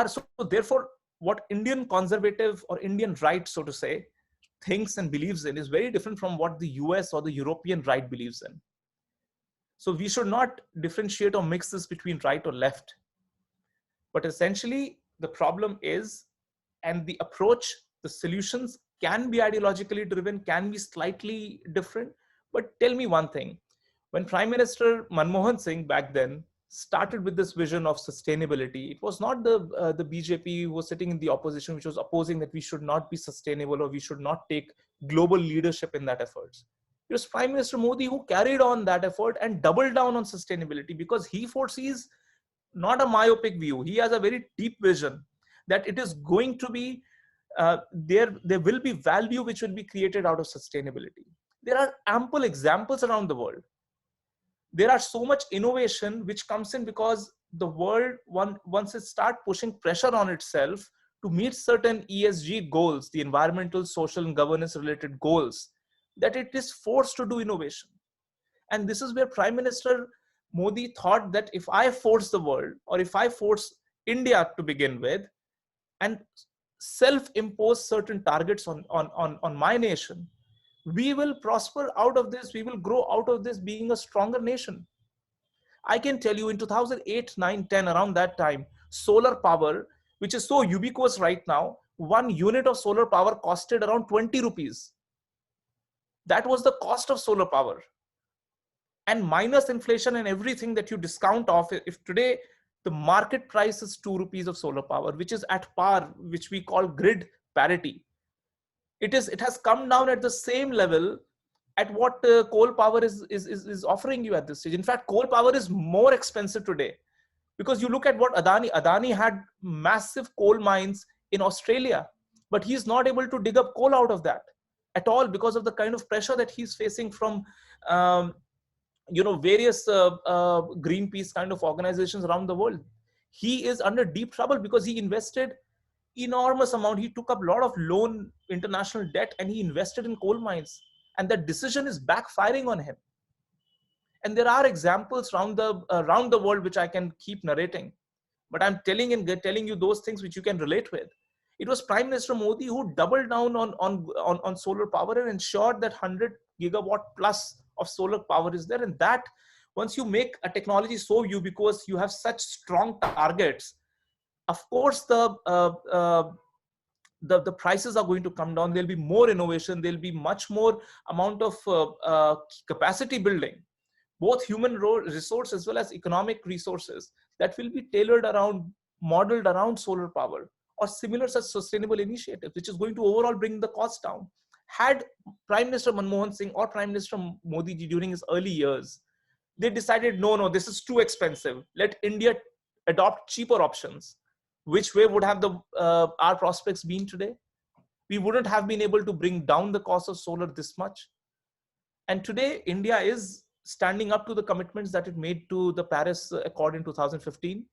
So therefore, what Indian conservative or Indian right, so to say, thinks and believes in is very different from what the US or the European right believes in. So we should not differentiate or mix this between right or left. But essentially, the problem is, and the approach, the solutions can be ideologically driven, can be slightly different. But tell me one thing. When Prime Minister Manmohan Singh back then started with this vision of sustainability, it was not the BJP who was sitting in the opposition which was opposing that we should not be sustainable or we should not take global leadership in that effort. It was Prime Minister Modi who carried on that effort and doubled down on sustainability, because he foresees not a myopic view. He has a very deep vision that it is going to be, there will be value which will be created out of sustainability. There are ample examples around the world. There are so much innovation which comes in because the world, once it starts pushing pressure on itself to meet certain ESG goals, the environmental, social, and governance related goals, that it is forced to do innovation. And this is where Prime Minister Modi thought that if I force the world, or if I force India to begin with, and self-impose certain targets on my nation, we will prosper out of this, we will grow out of this being a stronger nation. I can tell you in 2008, 9, 10, around that time, solar power, which is so ubiquitous right now, 1 unit of solar power costed around 20 rupees. That was the cost of solar power. And minus inflation and everything that you discount off, if today the market price is 2 rupees of solar power, which is at par, which we call grid parity, it has come down at the same level at what coal power is offering you at this stage. In fact, coal power is more expensive today, because you look at what Adani had massive coal mines in Australia, but he's not able to dig up coal out of that at all because of the kind of pressure that he's facing from various Greenpeace kind of organizations around the world. He is under deep trouble because he invested enormous amount. He took up a lot of loan, international debt, and he invested in coal mines. And that decision is backfiring on him. And there are examples around the world which I can keep narrating. But I'm telling you those things which you can relate with. It was Prime Minister Modi who doubled down on solar power and ensured that 100 gigawatt plus of solar power is there. And that, once you make a technology so ubiquitous, you have such strong targets, of course the prices are going to come down. There'll be more innovation. There'll be much more amount of capacity building, both human resource as well as economic resources, that will be modeled around solar power or similar such sustainable initiatives, which is going to overall bring the cost down. Had Prime Minister Manmohan Singh or Prime Minister Modi ji during his early years, they decided, no, this is too expensive. Let India adopt cheaper options. Which way would have our prospects been today? We wouldn't have been able to bring down the cost of solar this much. And today, India is standing up to the commitments that it made to the Paris Accord in 2015,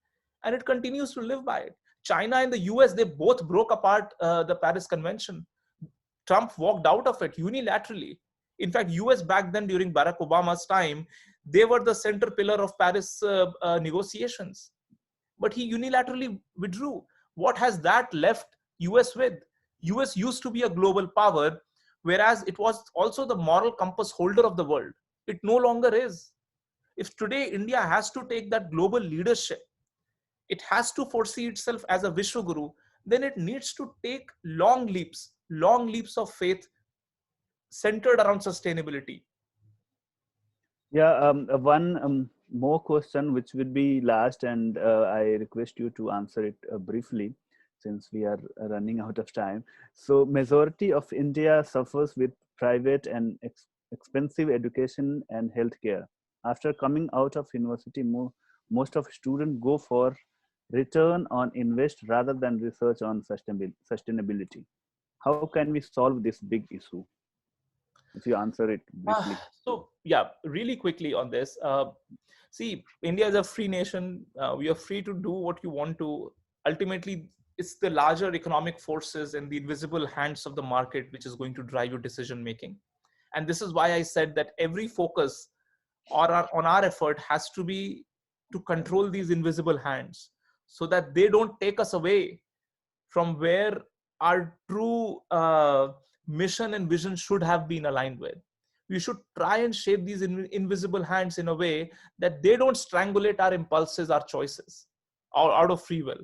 and it continues to live by it. China and the US, they both broke apart the Paris Convention. Trump walked out of it unilaterally. In fact, US back then during Barack Obama's time, they were the center pillar of Paris negotiations. But he unilaterally withdrew. What has that left US with? US used to be a global power, whereas it was also the moral compass holder of the world. It no longer is. If today India has to take that global leadership, it has to foresee itself as a Vishwaguru, then it needs to take long leaps of faith centered around sustainability. Yeah, one more question, which will be last, and I request you to answer it briefly, since we are running out of time. So, majority of India suffers with private and expensive education and healthcare. After coming out of university, most of students go for return on invest rather than research on sustainability. How can we solve this big issue? If you answer it briefly. So yeah, really quickly on this. See, India is a free nation. We are free to do what you want to. Ultimately, it's the larger economic forces and the invisible hands of the market which is going to drive your decision making. And this is why I said that every focus on our effort has to be to control these invisible hands so that they don't take us away from where our true mission and vision should have been aligned with. We should try and shape these invisible hands in a way that they don't strangulate our impulses, our choices, or out of free will.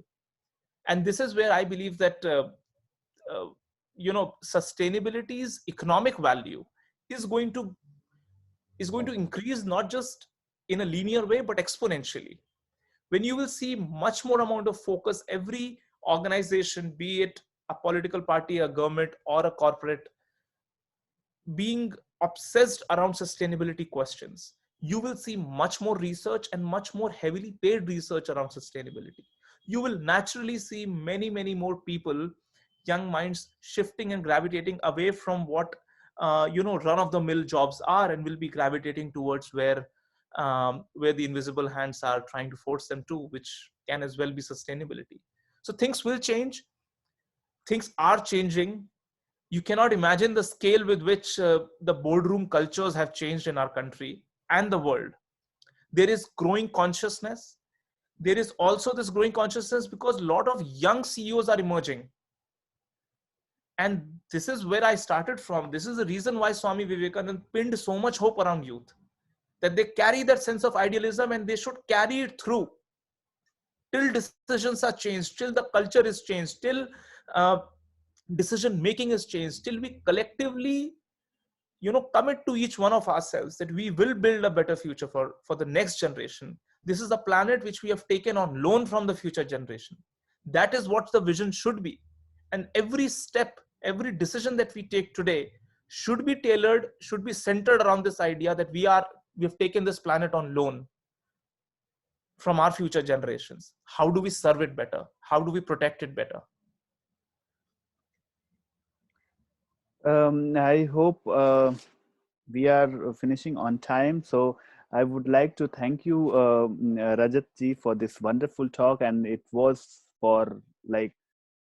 And this is where I believe that uh, sustainability's economic value is going to increase, not just in a linear way but exponentially, when you will see much more amount of focus. Every organization, be it a political party, a government, or a corporate, being obsessed around sustainability questions, you will see much more research and much more heavily paid research around sustainability. You will naturally see many more people, young minds, shifting and gravitating away from what run of the mill jobs are, and will be gravitating towards where the invisible hands are trying to force them to, which can as well be sustainability. So things will change. Things are changing. You cannot imagine the scale with which the boardroom cultures have changed in our country and the world. There is growing consciousness. There is also this growing consciousness because a lot of young CEOs are emerging. And this is where I started from. This is the reason why Swami Vivekananda pinned so much hope around youth, that they carry that sense of idealism and they should carry it through till decisions are changed, till the culture is changed, till uh, decision making is changed, till we collectively commit to each one of ourselves that we will build a better future for the next generation. This is a planet which we have taken on loan from the future generation. That is what the vision should be. And every step, every decision that we take today should be tailored, should be centered around this idea that we have taken this planet on loan from our future generations. How do we serve it better? How do we protect it better? I hope we are finishing on time. So I would like to thank you, Rajat ji, for this wonderful talk. And it was for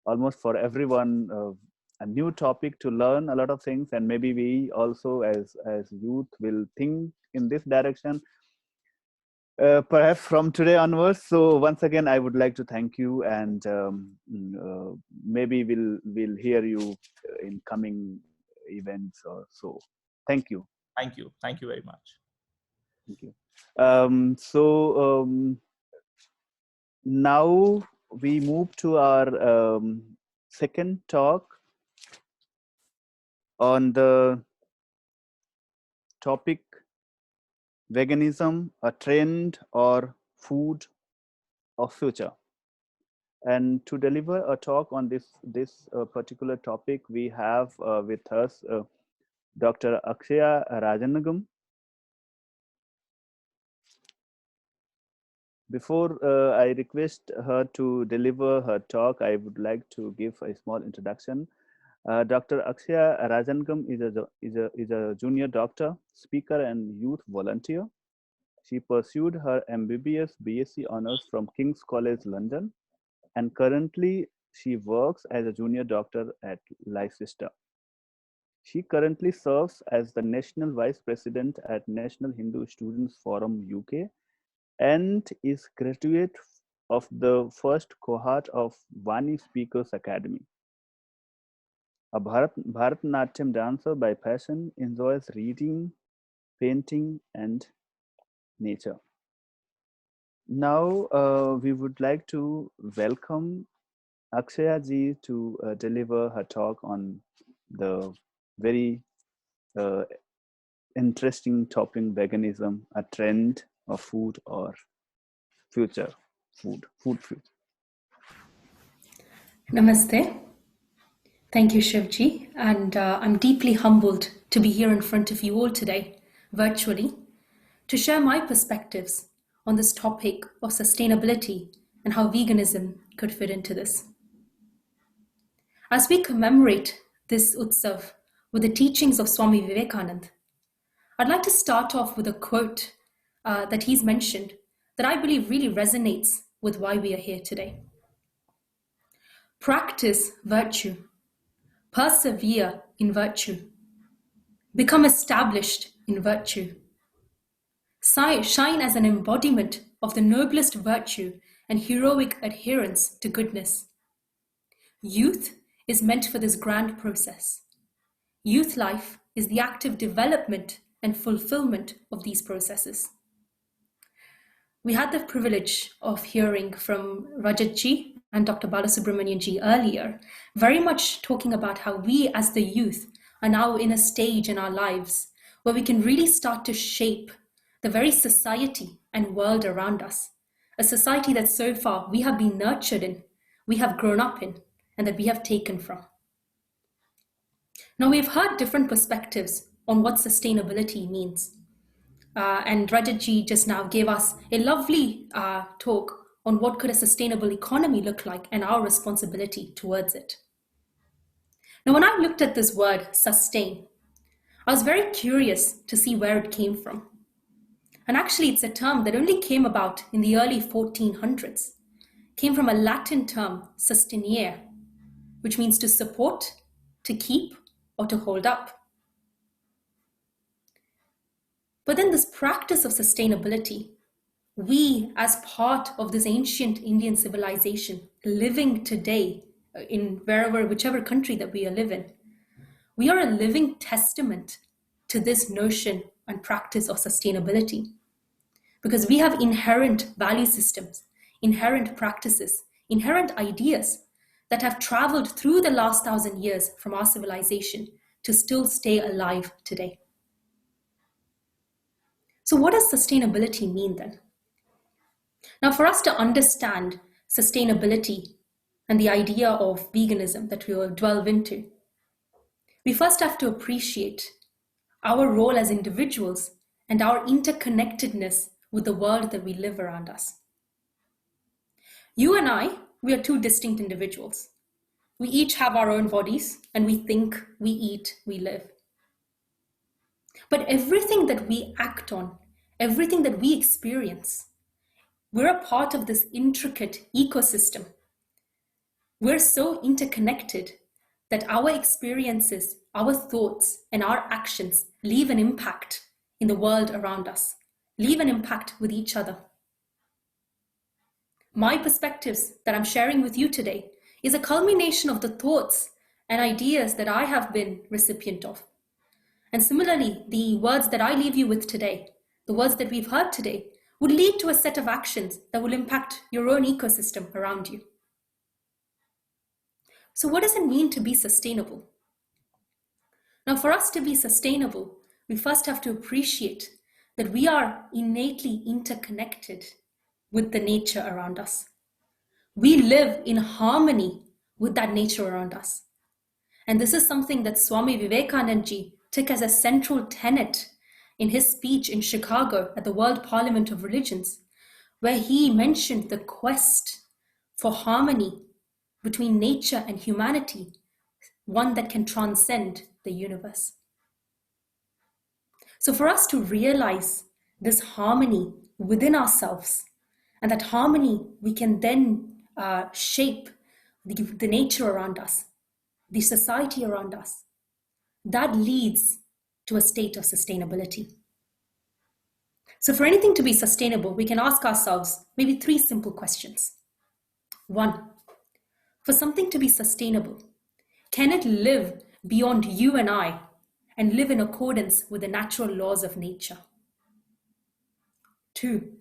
almost for everyone a new topic to learn a lot of things. And maybe we also as youth will think in this direction. Perhaps from today onwards. So once again, I would like to thank you, and maybe we'll hear you in coming events or so. Thank you. Thank you very much. Thank you. Now we move to our second talk on the topic: veganism, a trend or food of future. And to deliver a talk on this particular topic, we have with us Dr. Akshaya Rajangam. Before I request her to deliver her talk, I would like to give a small introduction. Dr. Akshaya Rajangam is a junior doctor, speaker, and youth volunteer. She pursued her MBBS BSc honors from King's College London, and currently she works as a junior doctor at Leicester. She currently serves as the National Vice President at National Hindu Students Forum UK and is graduate of the first cohort of Vani Speakers Academy. A Bharatanatyam dancer by passion, enjoys reading, painting, and nature. Now, we would like to welcome Akshaya ji to deliver her talk on the very interesting topic, veganism, a trend of food or future, food future. Namaste. Thank you, Shivji. And I'm deeply humbled to be here in front of you all today, virtually, to share my perspectives on this topic of sustainability and how veganism could fit into this. As we commemorate this Utsav with the teachings of Swami Vivekananda, I'd like to start off with a quote that he's mentioned that I believe really resonates with why we are here today. Practice virtue. Persevere in virtue. Become established in virtue. Shine as an embodiment of the noblest virtue and heroic adherence to goodness. Youth is meant for this grand process. Youth life is the active development and fulfillment of these processes. We had the privilege of hearing from Rajat ji and Dr. Balasubramaniam ji earlier, very much talking about how we as the youth are now in a stage in our lives where we can really start to shape the very society and world around us, a society that so far we have been nurtured in, we have grown up in, and that we have taken from. Now, we've heard different perspectives on what sustainability means. And Rajat ji just now gave us a lovely talk on what could a sustainable economy look like and our responsibility towards it. Now, when I looked at this word, sustain, I was very curious to see where it came from. And actually, it's a term that only came about in the early 1400s. It came from a Latin term, sustenere, which means to support, to keep, or to hold up. But then this practice of sustainability, we as part of this ancient Indian civilization living today in whichever country that we live in, we are a living testament to this notion and practice of sustainability. Because we have inherent value systems, inherent practices, inherent ideas that have traveled through the last 1,000 years from our civilization to still stay alive today. So what does sustainability mean then? Now, for us to understand sustainability and the idea of veganism that we will delve into, we first have to appreciate our role as individuals and our interconnectedness with the world that we live around us. You and I, we are two distinct individuals. We each have our own bodies, and we think, we eat, we live. But everything that we act on, everything that we experience, we're a part of this intricate ecosystem. We're so interconnected that our experiences, our thoughts, and our actions leave an impact in the world around us, leave an impact with each other. My perspectives that I'm sharing with you today is a culmination of the thoughts and ideas that I have been recipient of. And similarly, the words that I leave you with today, the words that we've heard today, would lead to a set of actions that will impact your own ecosystem around you. So what does it mean to be sustainable? Now, for us to be sustainable, we first have to appreciate that we are innately interconnected with the nature around us. We live in harmony with that nature around us. And this is something that Swami Vivekananda ji took as a central tenet in his speech in Chicago at the World Parliament of Religions, where he mentioned the quest for harmony between nature and humanity, one that can transcend the universe. So for us to realize this harmony within ourselves, and that harmony we can then shape the nature around us, the society around us, that leads to a state of sustainability. So for anything to be sustainable, we can ask ourselves maybe 3 simple questions. 1, for something to be sustainable, can it live beyond you and I and live in accordance with the natural laws of nature? 2,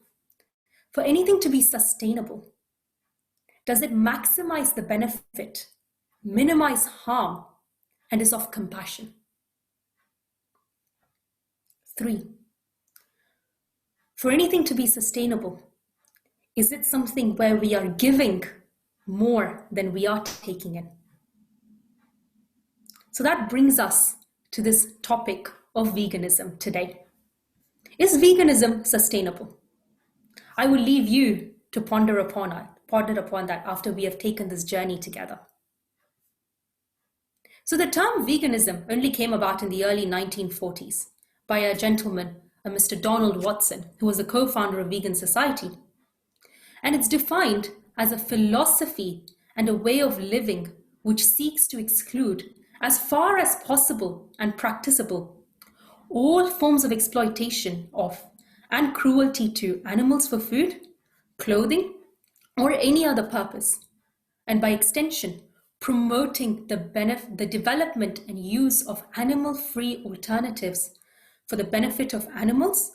for anything to be sustainable, does it maximize the benefit, minimize harm, and is of compassion? 3, for anything to be sustainable, is it something where we are giving more than we are taking in? So that brings us to this topic of veganism today. Is veganism sustainable? I will leave you to ponder upon that after we have taken this journey together. So the term veganism only came about in the early 1940s by a gentleman, a Mr. Donald Watson, who was a co-founder of Vegan Society. And it's defined as a philosophy and a way of living which seeks to exclude, as far as possible and practicable, all forms of exploitation of and cruelty to animals for food, clothing, or any other purpose, and by extension, promoting the development and use of animal-free alternatives for the benefit of animals,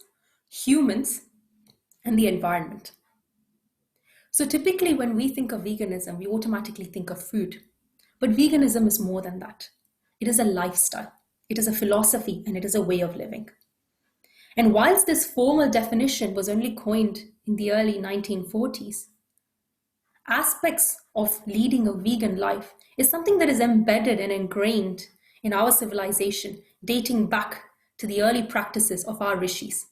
humans, and the environment. So typically when we think of veganism, we automatically think of food. But veganism is more than that. It is a lifestyle, it is a philosophy, and it is a way of living. And whilst this formal definition was only coined in the early 1940s, aspects of leading a vegan life is something that is embedded and ingrained in our civilization, dating back to the early practices of our rishis.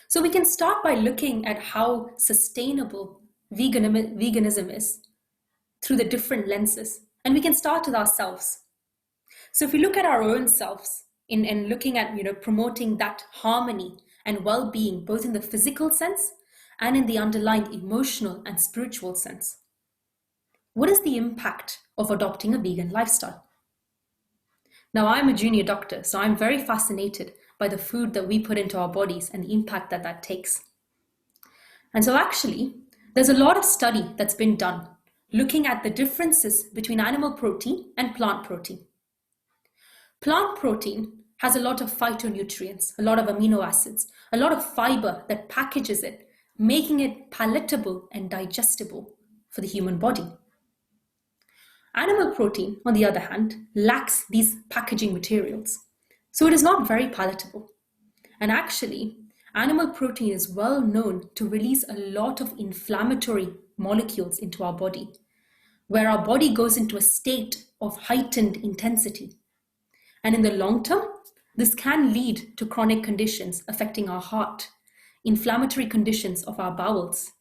So we can start by looking at how sustainable veganism is through the different lenses. And we can start with ourselves. So if we look at our own selves in looking at promoting that harmony and well-being, both in the physical sense and in the underlying emotional and spiritual sense, what is the impact of adopting a vegan lifestyle? Now, I'm a junior doctor, so I'm very fascinated by the food that we put into our bodies and the impact that that takes. And so actually, there's a lot of study that's been done looking at the differences between animal protein and plant protein. Plant protein has a lot of phytonutrients, a lot of amino acids, a lot of fiber that packages it, making it palatable and digestible for the human body. Animal protein, on the other hand, lacks these packaging materials, so it is not very palatable. And actually, animal protein is well known to release a lot of inflammatory molecules into our body, where our body goes into a state of heightened intensity. And in the long term, this can lead to chronic conditions affecting our heart, inflammatory conditions of our bowels,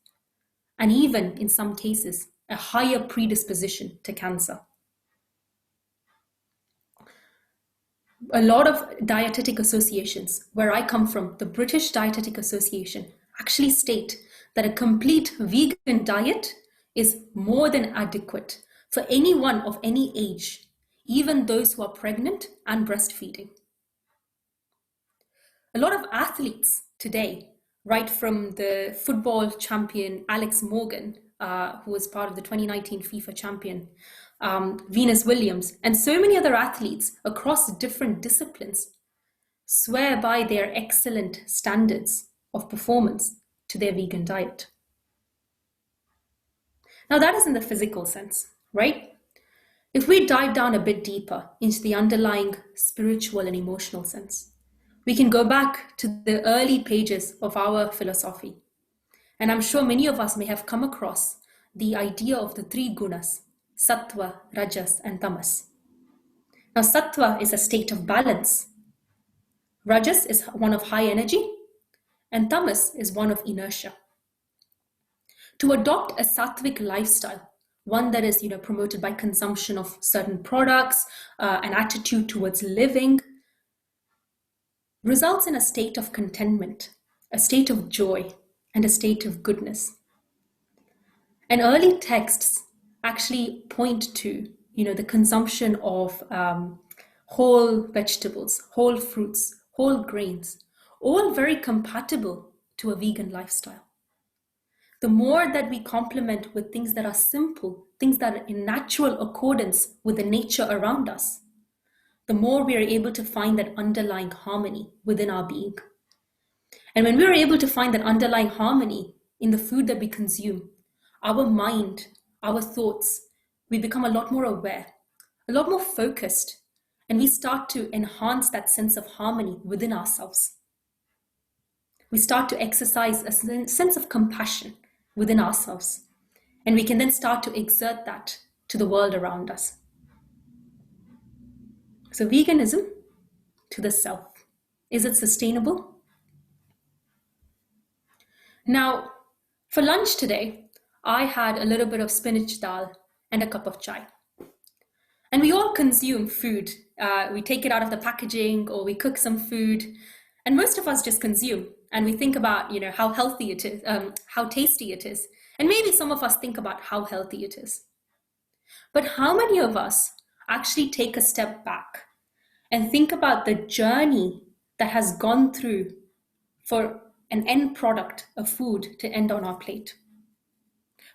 and even, in some cases, a higher predisposition to cancer. A lot of dietetic associations, where I come from, the British Dietetic Association, actually state that a complete vegan diet is more than adequate for anyone of any age, even those who are pregnant and breastfeeding. A lot of athletes today, right from the football champion Alex Morgan, who was part of the 2019 FIFA champion, Venus Williams, and so many other athletes across different disciplines, swear by their excellent standards of performance to their vegan diet. Now that is in the physical sense, right? If we dive down a bit deeper into the underlying spiritual and emotional sense, we can go back to the early pages of our philosophy. And I'm sure many of us may have come across the idea of the 3 gunas, sattva, rajas, and tamas. Now, sattva is a state of balance. Rajas is one of high energy, and tamas is one of inertia. To adopt a sattvic lifestyle, one that is promoted by consumption of certain products, an attitude towards living, results in a state of contentment, a state of joy, and a state of goodness. And early texts actually point to the consumption of whole vegetables, whole fruits, whole grains, all very compatible to a vegan lifestyle. The more that we complement with things that are simple, things that are in natural accordance with the nature around us, the more we are able to find that underlying harmony within our being. And when we are able to find that underlying harmony in the food that we consume, our mind, our thoughts, we become a lot more aware, a lot more focused, and we start to enhance that sense of harmony within ourselves. We start to exercise a sense of compassion within ourselves, and we can then start to exert that to the world around us. So veganism to the self. Is it sustainable? Now, for lunch today, I had a little bit of spinach dal and a cup of chai. And we all consume food. We take it out of the packaging or we cook some food. And most of us just consume and we think about, how healthy it is, how tasty it is. And maybe some of us think about how healthy it is. But how many of us actually take a step back and think about the journey that has gone through for an end product of food to end on our plate?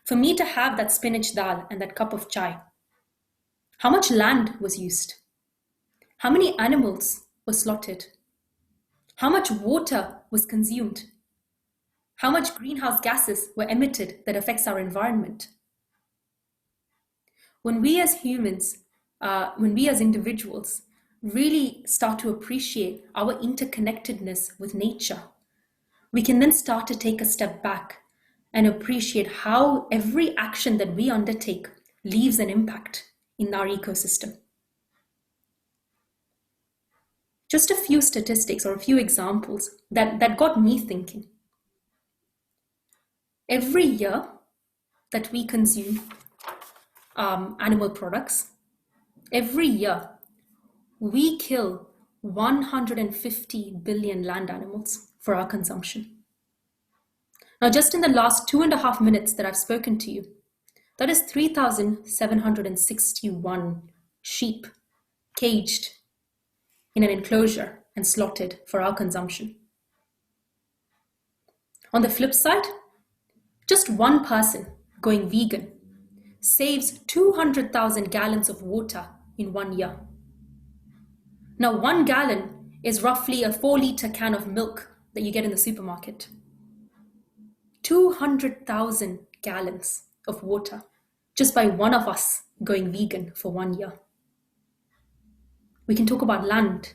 For me to have that spinach dal and that cup of chai, how much land was used? How many animals were slaughtered? How much water was consumed? How much greenhouse gases were emitted that affects our environment? When we as humans, when we as individuals really start to appreciate our interconnectedness with nature, we can then start to take a step back and appreciate how every action that we undertake leaves an impact in our ecosystem. Just a few statistics or a few examples that got me thinking. Every year that we consume animal products, every year we kill 150 billion land animals for our consumption. Now, just in the last 2.5 minutes that I've spoken to you, that is 3,761 sheep caged in an enclosure and slaughtered for our consumption. On the flip side, just one person going vegan saves 200,000 gallons of water in 1 year. Now, 1 gallon is roughly a 4-liter can of milk that you get in the supermarket. 200,000 gallons of water just by one of us going vegan for 1 year. We can talk about land.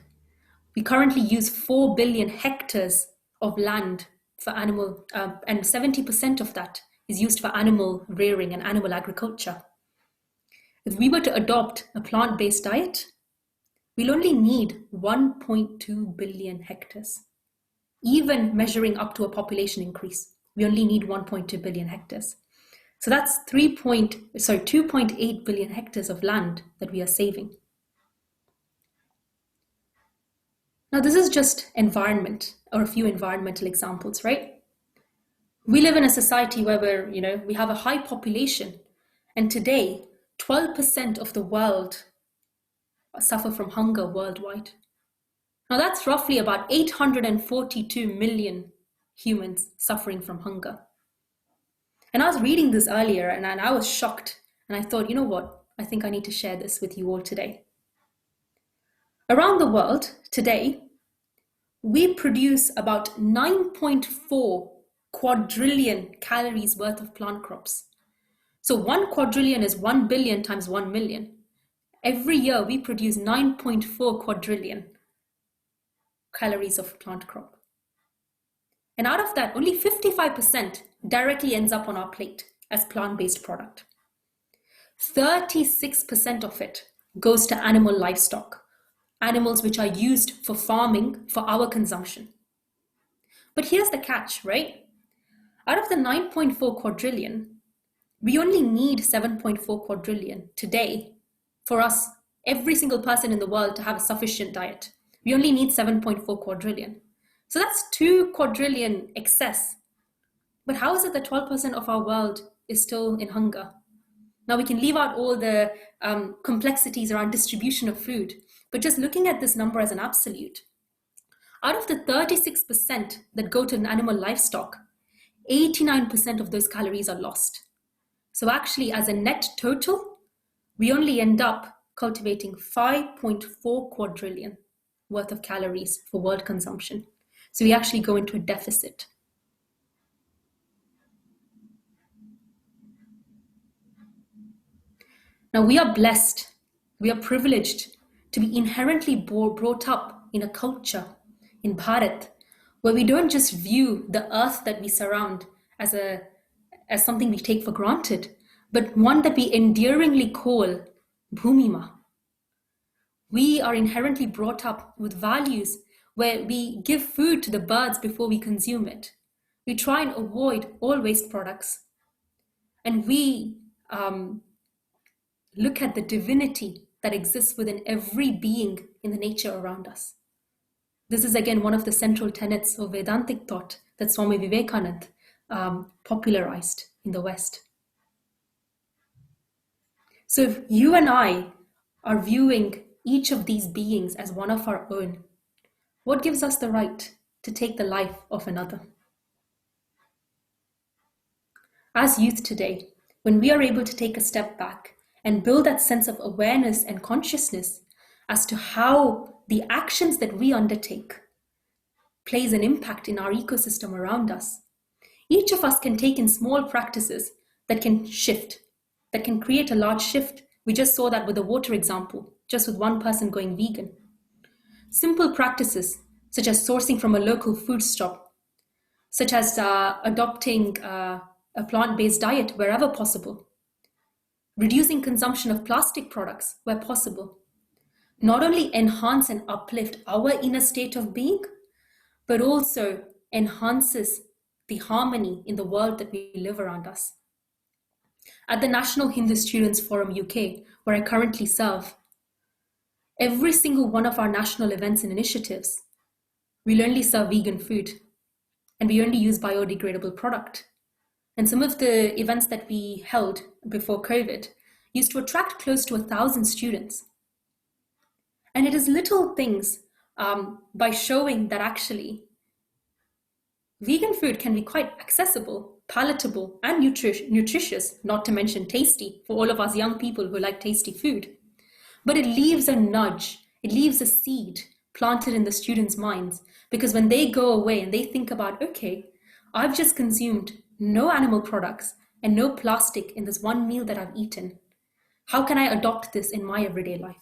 We currently use 4 billion hectares of land for animal, and 70% of that is used for animal rearing and animal agriculture. If we were to adopt a plant-based diet, we'll only need 1.2 billion hectares. Even measuring up to a population increase, we only need 1.2 billion hectares. So that's 2.8 billion hectares of land that we are saving. Now, this is just environment or a few environmental examples, right? We live in a society where we have a high population, and today 12% of the world suffer from hunger worldwide. Now, that's roughly about 842 million humans suffering from hunger. And I was reading this earlier and I was shocked, and I thought, you know what? I think I need to share this with you all today. Around the world today, we produce about 9.4 quadrillion calories worth of plant crops. So 1 quadrillion is 1 billion times 1 million. Every year we produce 9.4 quadrillion calories of plant crop. And out of that, only 55% directly ends up on our plate as plant-based product. 36% of it goes to animal livestock, animals which are used for farming for our consumption. But here's the catch, right? Out of the 9.4 quadrillion, we only need 7.4 quadrillion today for us, every single person in the world, to have a sufficient diet. We only need 7.4 quadrillion. So that's 2 quadrillion excess. But how is it that 12% of our world is still in hunger? Now, we can leave out all the complexities around distribution of food, But just looking at this number as an absolute, out of the 36% that go to an animal livestock, 89% of those calories are lost. So actually, as a net total, we only end up cultivating 5.4 quadrillion worth of calories for world consumption. So we actually go into a deficit. Now we are blessed, we are privileged to be inherently brought up in a culture, in Bharat, where we don't just view the earth that we surround as something we take for granted, but one that we endearingly call Bhumima. We are inherently brought up with values where we give food to the birds before we consume it. We try and avoid all waste products. And we look at the divinity that exists within every being in the nature around us. This is again one of the central tenets of Vedantic thought that Swami Vivekananda popularized in the West. So if you and I are viewing each of these beings as one of our own, what gives us the right to take the life of another? As youth today, when we are able to take a step back and build that sense of awareness and consciousness as to how the actions that we undertake plays an impact in our ecosystem around us, each of us can take in small practices that can shift, that can create a large shift. We just saw that with the water example, just with one person going vegan. Simple practices such as sourcing from a local food shop, such as adopting a plant-based diet wherever possible, reducing consumption of plastic products where possible, not only enhance and uplift our inner state of being, but also enhances the harmony in the world that we live around us. At the National Hindu Students Forum UK, where I currently serve, every single one of our national events and initiatives, we'll only serve vegan food and we only use biodegradable product. And some of the events that we held before COVID used to attract close to 1,000 students. And it is little things by showing that actually vegan food can be quite accessible, palatable, and nutritious, not to mention tasty for all of us young people who like tasty food. But it leaves a nudge, it leaves a seed planted in the students' minds, because when they go away and they think about, okay, I've just consumed no animal products and no plastic in this one meal that I've eaten. How can I adopt this in my everyday life?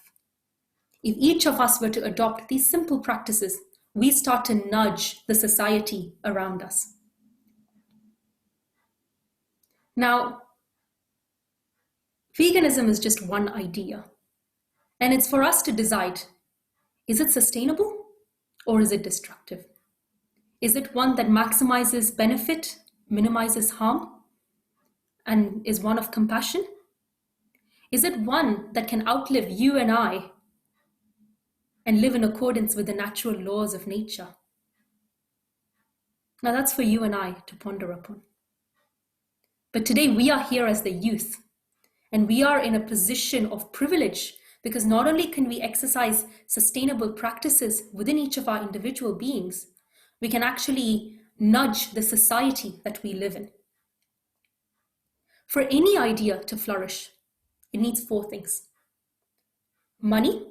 If each of us were to adopt these simple practices, we start to nudge the society around us. Now, veganism is just one idea, and it's for us to decide, is it sustainable or is it destructive? Is it one that maximizes benefit, minimizes harm, and is one of compassion? Is it one that can outlive you and I and live in accordance with the natural laws of nature? Now that's for you and I to ponder upon. But today we are here as the youth, and we are in a position of privilege, because not only can we exercise sustainable practices within each of our individual beings, we can actually nudge the society that we live in. For any idea to flourish, it needs 4 things: money,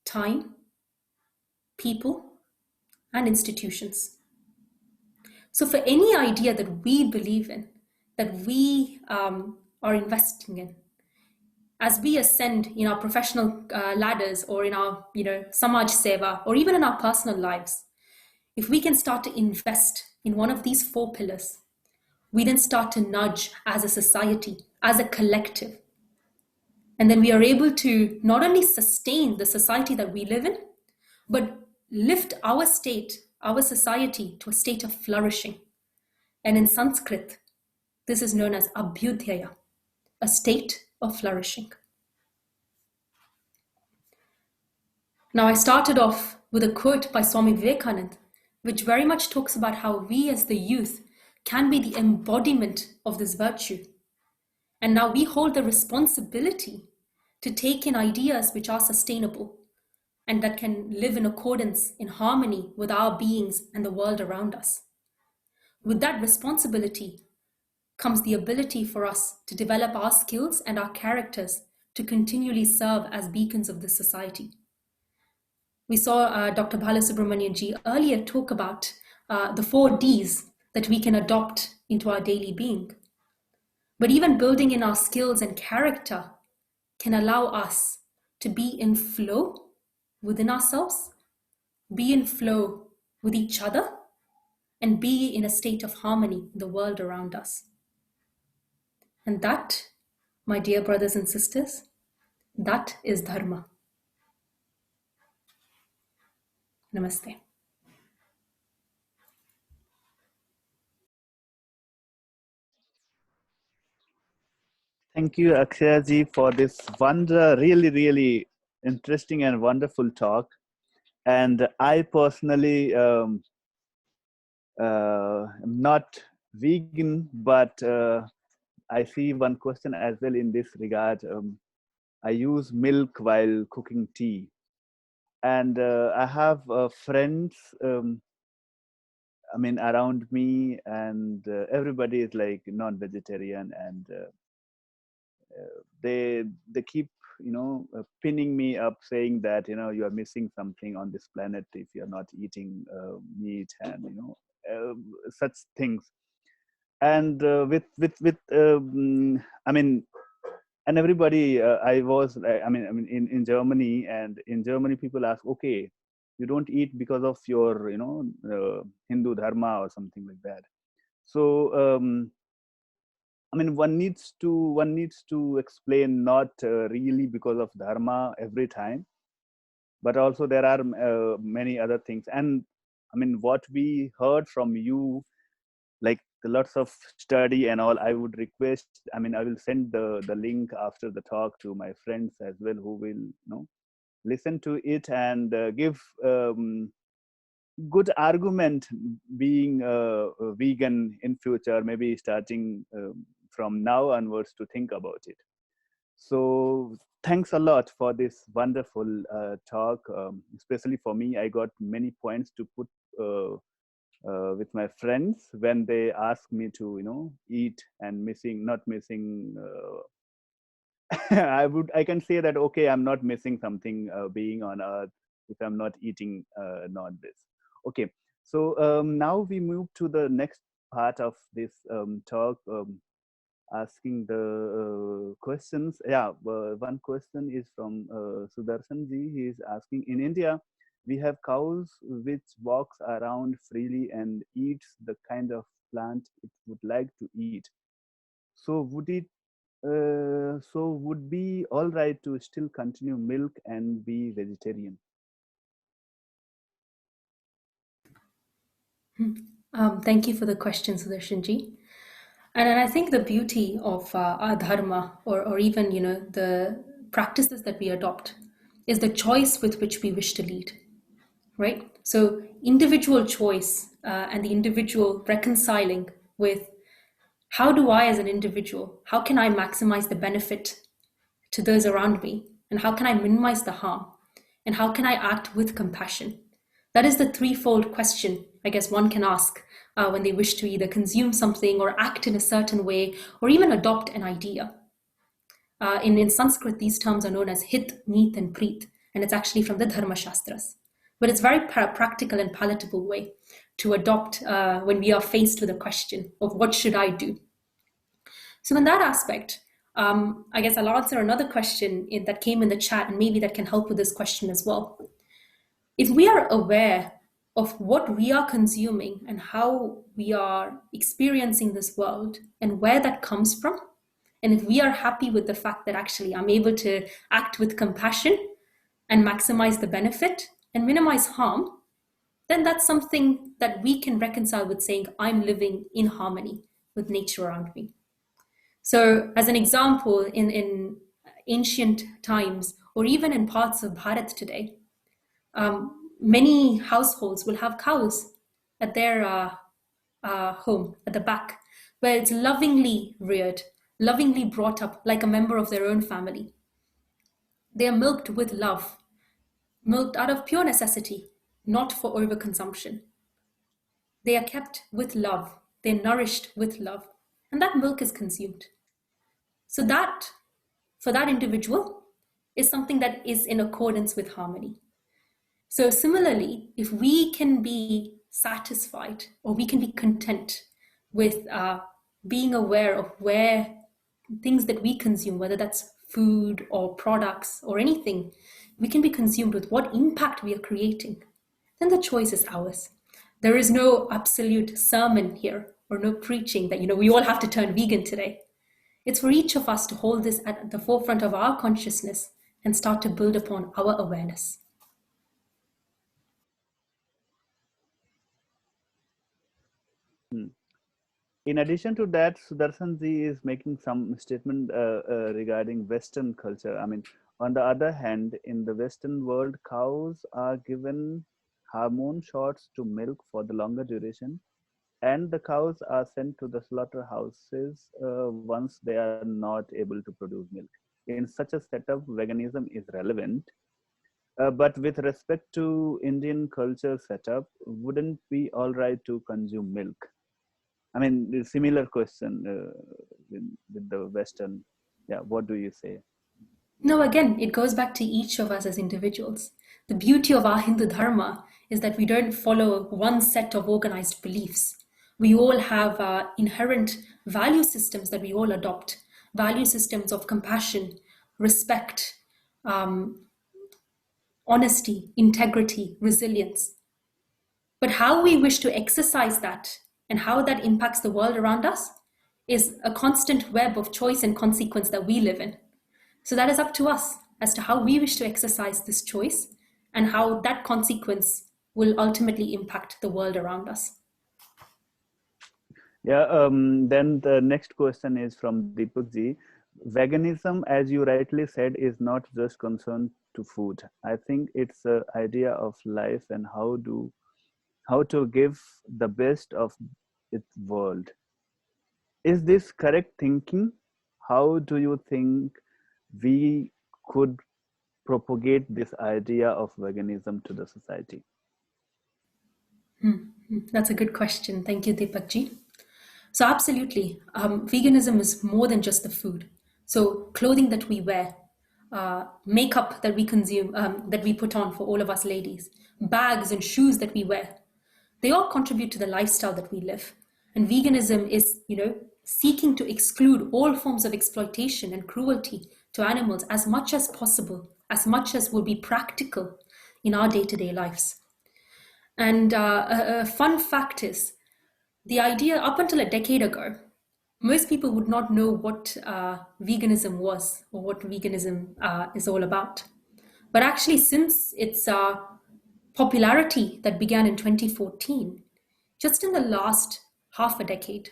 time, people, and institutions. So for any idea that we believe in, that we are investing in, as we ascend in our professional ladders or in our Samaj Seva, or even in our personal lives, if we can start to invest in one of these 4 pillars, we then start to nudge as a society, as a collective. And then we are able to not only sustain the society that we live in, but lift our state, our society, to a state of flourishing. And in Sanskrit, this is known as abhyudhyaya, a state of flourishing. Now, I started off with a quote by Swami Vivekananda, which very much talks about how we as the youth can be the embodiment of this virtue. And now we hold the responsibility to take in ideas which are sustainable, and that can live in accordance, in harmony with our beings and the world around us. With that responsibility comes the ability for us to develop our skills and our characters to continually serve as beacons of the society. We saw Dr. Balasubramanian ji earlier talk about the 4Ds that we can adopt into our daily being. But even building in our skills and character can allow us to be in flow within ourselves, be in flow with each other, and be in a state of harmony in the world around us. And that, my dear brothers and sisters, that is Dharma. Namaste. Thank you, Akshaya ji, for this really interesting and wonderful talk. And I personally am not vegan, but I see one question as well in this regard. I use milk while cooking tea. And I have friends, around me, and everybody is like non-vegetarian, and they keep pinning me up, saying that you are missing something on this planet if you're not eating meat, and such things. And and everybody, I was in Germany, and in Germany people ask, okay, you don't eat because of your Hindu dharma or something like that. So one needs to explain, not really because of dharma every time, but also there are many other things. And what we heard from you, like the lots of study and all, I would request, I will send the link after the talk to my friends as well, who will listen to it and give good argument being vegan in future, maybe starting from now onwards, to think about it. So thanks a lot for this wonderful talk. Especially for me, I got many points to put with my friends when they ask me to eat and not missing I can say that, okay, I'm not missing something being on earth if I'm not eating non-veg. Okay, so now we move to the next part of this talk, asking the questions. Yeah, one question is from Sudarshan ji. He is asking, in India, we have cows which walks around freely and eats the kind of plant it would like to eat. So would be all right to still continue milk and be vegetarian? Thank you for the question, Sudarshan ji. And I think the beauty of our dharma, or even the practices that we adopt, is the choice with which we wish to lead, right? So individual choice and the individual reconciling with, how do I as an individual, how can I maximize the benefit to those around me, and how can I minimize the harm, and how can I act with compassion? That is the threefold question I guess one can ask when they wish to either consume something or act in a certain way, or even adopt an idea. In Sanskrit, these terms are known as hit, meet, and preet, and it's actually from the Dharma Shastras. But it's very practical and palatable way to adopt when we are faced with a question of what should I do. So in that aspect, I guess I'll answer another question that came in the chat, and maybe that can help with this question as well. If we are aware of what we are consuming and how we are experiencing this world and where that comes from, and if we are happy with the fact that actually I'm able to act with compassion and maximize the benefit and minimize harm, then that's something that we can reconcile with saying, I'm living in harmony with nature around me. So as an example, in ancient times, or even in parts of Bharat today, many households will have cows at their home at the back, where it's lovingly reared, lovingly brought up like a member of their own family. They are milked with love, milked out of pure necessity, not for overconsumption. They are kept with love, they're nourished with love, and that milk is consumed. So that, for that individual, is something that is in accordance with harmony. So similarly, if we can be satisfied or we can be content with being aware of where things that we consume, whether that's food or products or anything, we can be consumed with what impact we are creating, then the choice is ours. There is no absolute sermon here or no preaching that, we all have to turn vegan today. It's for each of us to hold this at the forefront of our consciousness and start to build upon our awareness. In addition to that, Sudarshanji is making some statement regarding Western culture. I mean, on the other hand, in the Western world, cows are given hormone shots to milk for the longer duration, and the cows are sent to the slaughterhouses once they are not able to produce milk. In such a setup, veganism is relevant. But with respect to Indian culture setup, wouldn't be all right to consume milk? I mean, the similar question with the Western. Yeah, what do you say? No, again, it goes back to each of us as individuals. The beauty of our Hindu Dharma is that we don't follow one set of organized beliefs. We all have inherent value systems that we all adopt, value systems of compassion, respect, honesty, integrity, resilience. But how we wish to exercise that and how that impacts the world around us is a constant web of choice and consequence that we live in. So that is up to us as to how we wish to exercise this choice and how that consequence will ultimately impact the world around us. Yeah, then the next question is from Deepak ji. Veganism, as you rightly said, is not just concerned to food. I think it's an idea of life and how to give the best of its world. Is this correct thinking? How do you think we could propagate this idea of veganism to the society? That's a good question. Thank you, Deepak ji. So absolutely, veganism is more than just the food. So clothing that we wear, makeup that we consume, that we put on for all of us ladies, bags and shoes that we wear, they all contribute to the lifestyle that we live. And veganism is, seeking to exclude all forms of exploitation and cruelty to animals as much as possible, as much as will be practical in our day-to-day lives. And a fun fact is, the idea up until a decade ago, most people would not know what veganism was or what veganism is all about. But actually, since its popularity that began in 2014, just in the last half a decade,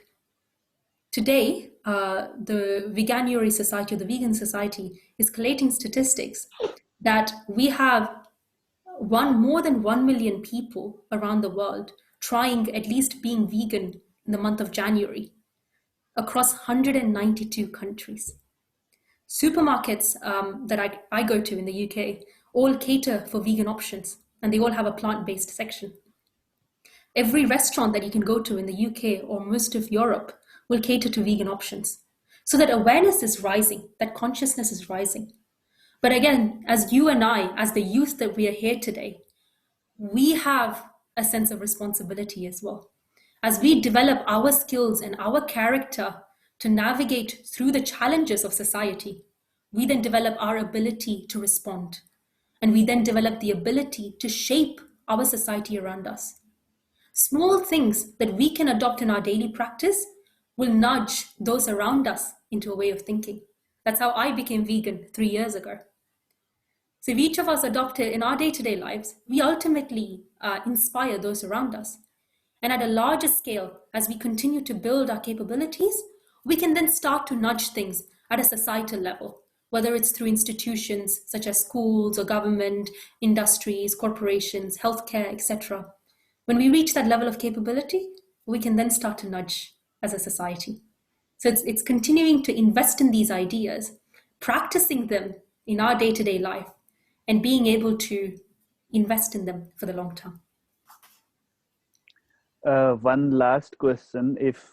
today, the Veganuary Society or the Vegan Society is collating statistics that we have more than 1 million people around the world trying at least being vegan in the month of January across 192 countries. Supermarkets that I go to in the UK all cater for vegan options, and they all have a plant-based section. Every restaurant that you can go to in the UK or most of Europe will cater to vegan options. So that awareness is rising, that consciousness is rising. But again, as you and I, as the youth that we are here today, we have a sense of responsibility as well. As we develop our skills and our character to navigate through the challenges of society, we then develop our ability to respond. And we then develop the ability to shape our society around us. Small things that we can adopt in our daily practice will nudge those around us into a way of thinking. That's how I became vegan 3 years ago. So if each of us adopt it in our day-to-day lives, we ultimately inspire those around us. And at a larger scale, as we continue to build our capabilities, we can then start to nudge things at a societal level, whether it's through institutions such as schools or government, industries, corporations, healthcare, etc. When we reach that level of capability, we can then start to nudge as a society. So it's continuing to invest in these ideas, practicing them in our day-to-day life, and being able to invest in them for the long term. One last question, if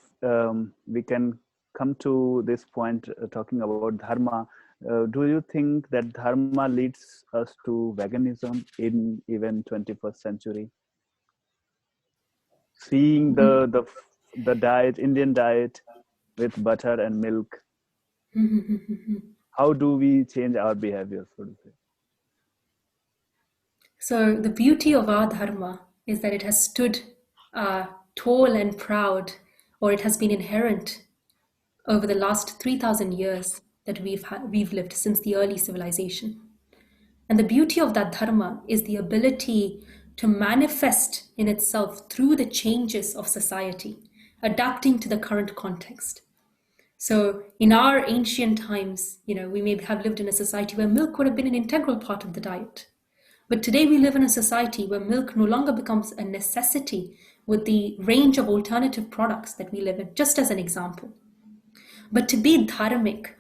we can come to this point talking about dharma, do you think that dharma leads us to veganism in even 21st century? Seeing the diet, Indian diet with butter and milk, how do we change our behavior, so to say? So the beauty of our dharma is that it has stood tall and proud, or it has been inherent over the last 3,000 years that we've lived since the early civilization. And the beauty of that dharma is the ability to manifest in itself through the changes of society, adapting to the current context. So in our ancient times, we may have lived in a society where milk would have been an integral part of the diet. But today we live in a society where milk no longer becomes a necessity with the range of alternative products that we live in, just as an example. But to be dharmic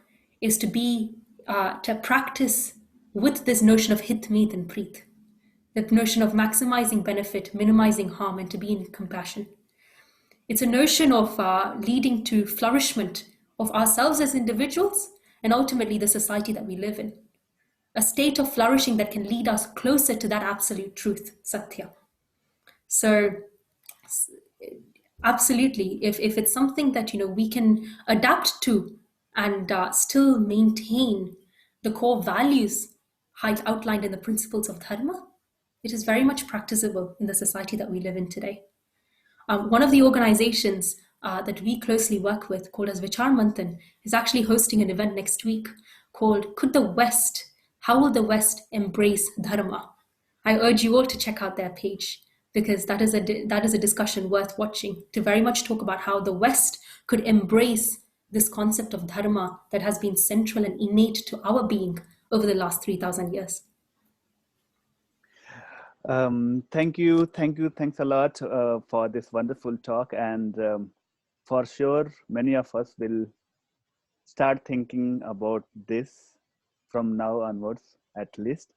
is to practice with this notion of hit, meet, and preet, the notion of maximizing benefit, minimizing harm, and to be in compassion. It's a notion of leading to flourishment of ourselves as individuals and ultimately the society that we live in. A state of flourishing that can lead us closer to that absolute truth, Satya. So absolutely, if it's something that we can adapt to and still maintain the core values outlined in the principles of dharma, it is very much practicable in the society that we live in today. One of the organizations that we closely work with, called as Vichar Manthan, is actually hosting an event next week called How Will the West Embrace Dharma? I urge you all to check out their page, because that is a discussion worth watching, to very much talk about how the West could embrace this concept of dharma that has been central and innate to our being over the last 3,000 years. Thank you. Thanks a lot for this wonderful talk. And for sure, many of us will start thinking about this from now onwards, at least.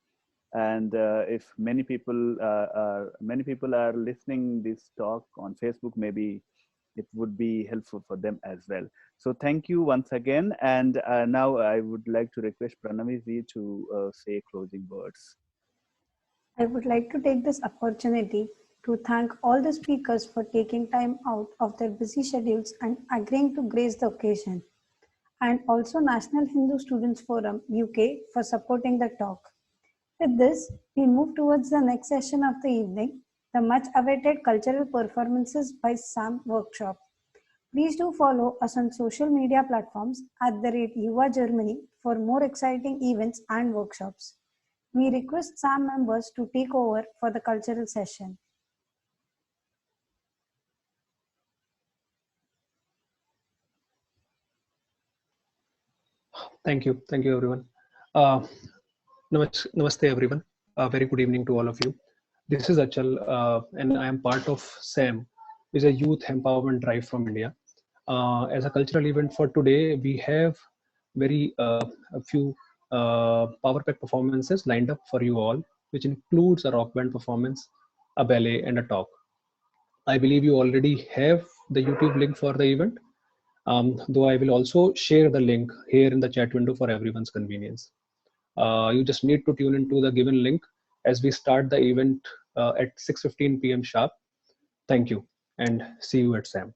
And if many people are listening this talk on Facebook, maybe it would be helpful for them as well. So thank you once again. And now I would like to request Pranavi ji to say closing words. I would like to take this opportunity to thank all the speakers for taking time out of their busy schedules and agreeing to grace the occasion, and also National Hindu Students Forum UK for supporting the talk. With this, we move towards the next session of the evening, the much awaited cultural performances by Sam workshop. Please do follow us on social media platforms @Yuva Germany for more exciting events and workshops. We request SAM members to take over for the cultural session. Thank you everyone. Namaste everyone. Very good evening to all of you. This is Achal and I am part of SAM, which is a youth empowerment drive from India. As a cultural event for today, we have a few power pack performances lined up for you all, which includes a rock band performance, a ballet, and a talk. I believe you already have the YouTube link for the event, though I will also share the link here in the chat window for everyone's convenience. You just need to tune into the given link as we start the event at 6:15 p.m. sharp. Thank you and see you at SAM.